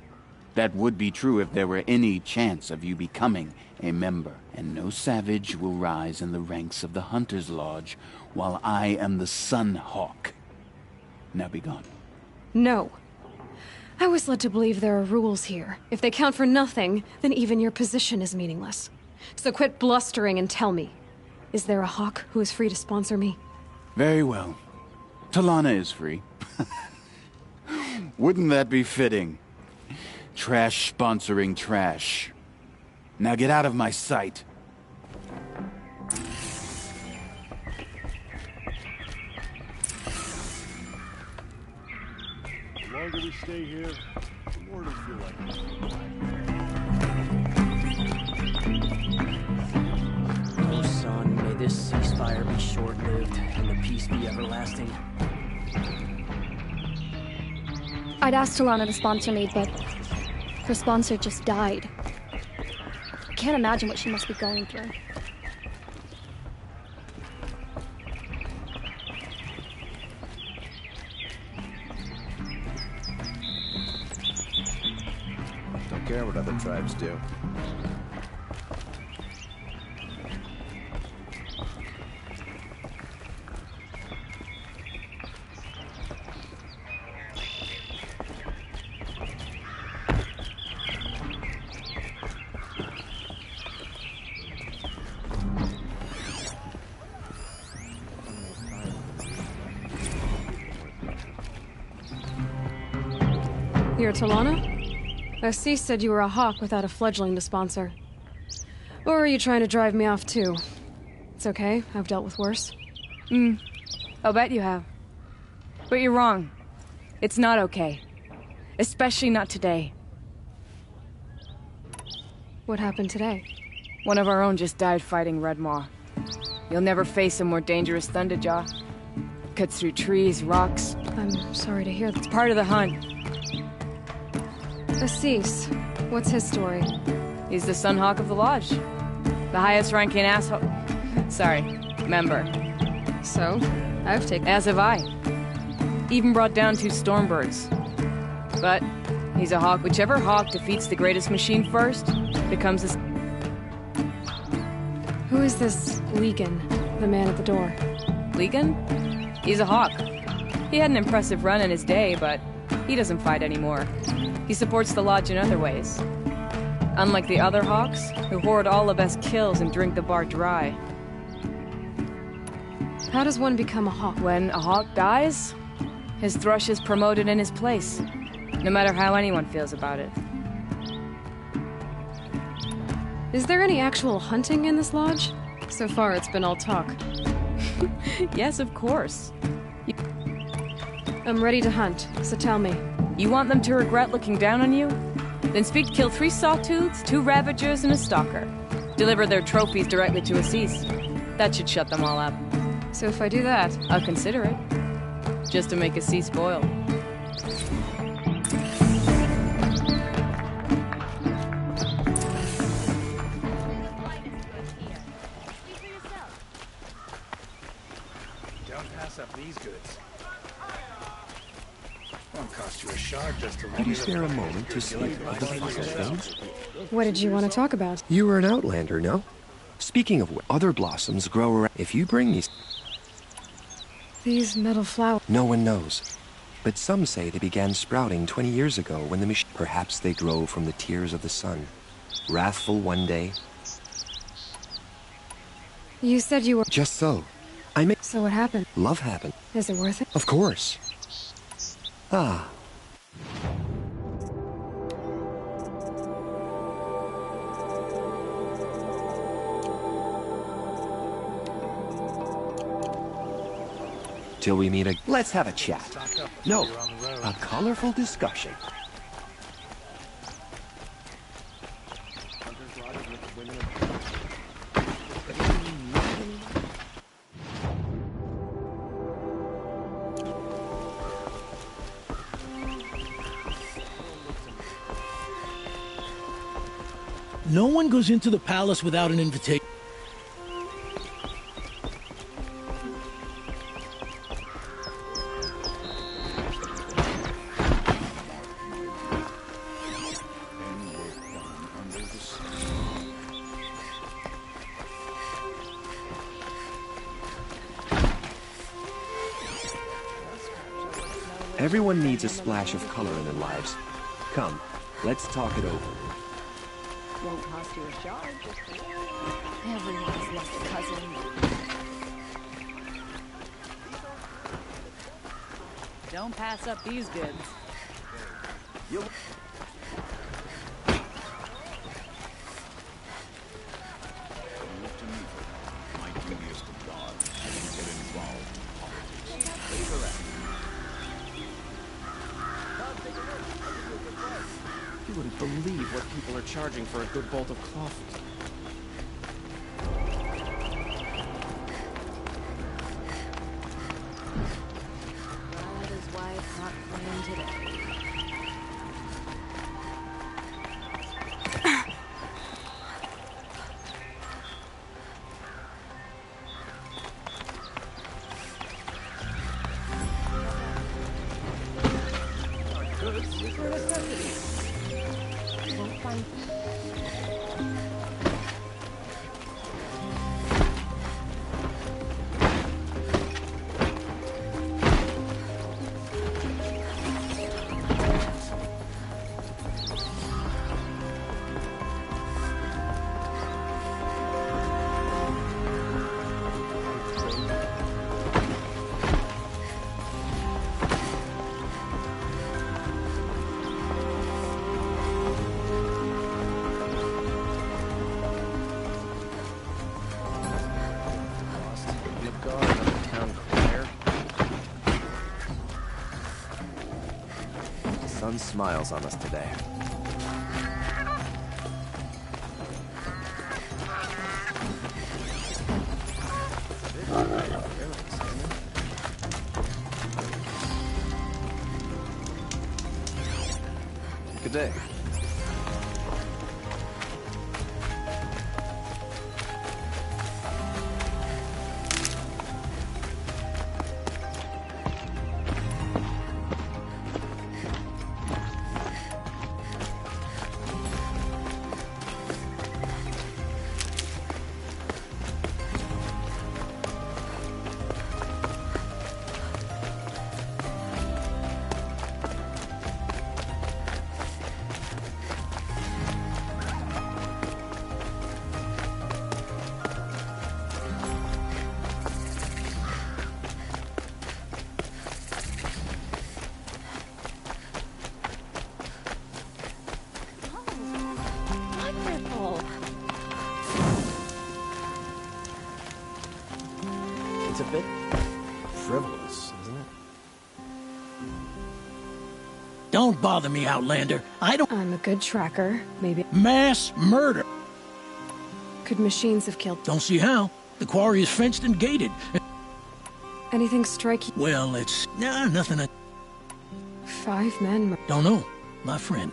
That would be true if there were any chance of you becoming a member. And no savage will rise in the ranks of the Hunter's Lodge while I am the Sun Hawk. Now be gone. No. I was led to believe there are rules here. If they count for nothing, then even your position is meaningless. So quit blustering and tell me. Is there a Hawk who is free to sponsor me? Very well. Talana is free. Wouldn't that be fitting? Trash sponsoring trash. Now get out of my sight. The longer we stay here, the more it'll feel like Oh, son, may this ceasefire be short-lived and the peace be everlasting. I'd asked Talana to sponsor me, but her sponsor just died. I can't imagine what she must be going through. Don't care what other tribes do. You're Talana? Assis said you were a hawk without a fledgling to sponsor. Or are you trying to drive me off too? It's okay, I've dealt with worse. I'll bet you have. But you're wrong. It's not okay. Especially not today. What happened today? One of our own just died fighting Red Maw. You'll never face a more dangerous Thunderjaw. Cuts through trees, rocks. I'm sorry to hear that. It's part of the hunt. Assis, what's his story? He's the Sunhawk of the Lodge. The highest ranking asshole... Sorry, member. So, I've taken... As have I. Even brought down 2 Stormbirds. But, he's a hawk. Whichever hawk defeats the greatest machine first, becomes a... Who is this Legan, the man at the door? Legan? He's a hawk. He had an impressive run in his day, but he doesn't fight anymore. He supports the Lodge in other ways. Unlike the other hawks, who hoard all the best kills and drink the bar dry. How does one become a hawk? When a hawk dies, his thrush is promoted in his place, no matter how anyone feels about it. Is there any actual hunting in this lodge? So far, it's been all talk. Yes, of course. I'm ready to hunt, so tell me. You want them to regret looking down on you? Then speak to kill 3 Sawtooths, 2 Ravagers, and a Stalker. Deliver their trophies directly to Assis. That should shut them all up. So if I do that... I'll consider it. Just to make Assis spoil. Don't pass up these goods. Won't cost you a shard just to... Could you spare a moment to speak of the fossil things? What did you want to talk about? You were an outlander, no? Speaking of other blossoms grow around... If you bring these... These metal flowers... No one knows. But some say they began sprouting 20 years ago when the machine... Perhaps they grow from the tears of the sun. Wrathful one day. You said you were... Just so. So what happened? Love happened. Is it worth it? Of course. Ah. Till we meet again. Let's have a chat. No, a colorful discussion. No one goes into the palace without an invitation. Everyone needs a splash of color in their lives. Come, let's talk it over. Won't cost you a shard. Everyone's lost a cousin. Don't pass up these goods. You wouldn't believe what people are charging for a good bolt of cloth. Glad his wife's not playing today. sun smiles on us today. Good day. Wonderful. It's a bit frivolous, isn't it? Don't bother me, Outlander. I'm a good tracker. Maybe. Mass murder. Could machines have killed? Don't see how. The quarry is fenced and gated. Anything strike you? Well, it's... Nah, nothing. 5 men. Don't know. My friend.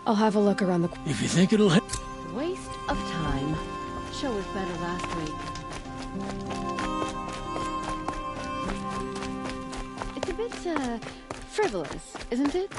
I'll have a look around the... If you think it'll... Waste of time. Show was better last week. It's a bit, frivolous, isn't it?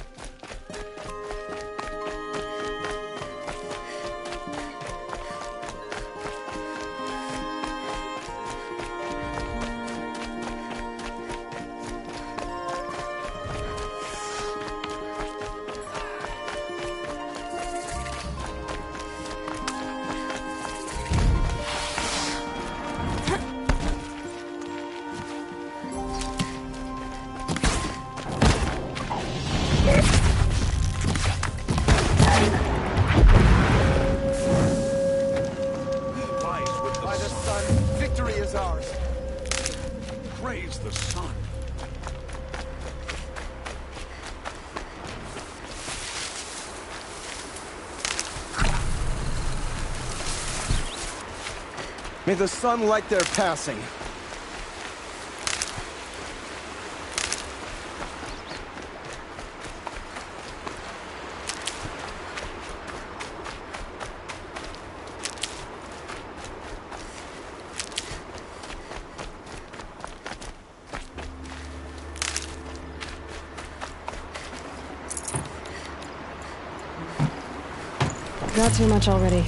By the sun, victory is ours. Praise the sun. May the sun light their passing. Got too much already.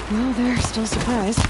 Well, they're still surprised.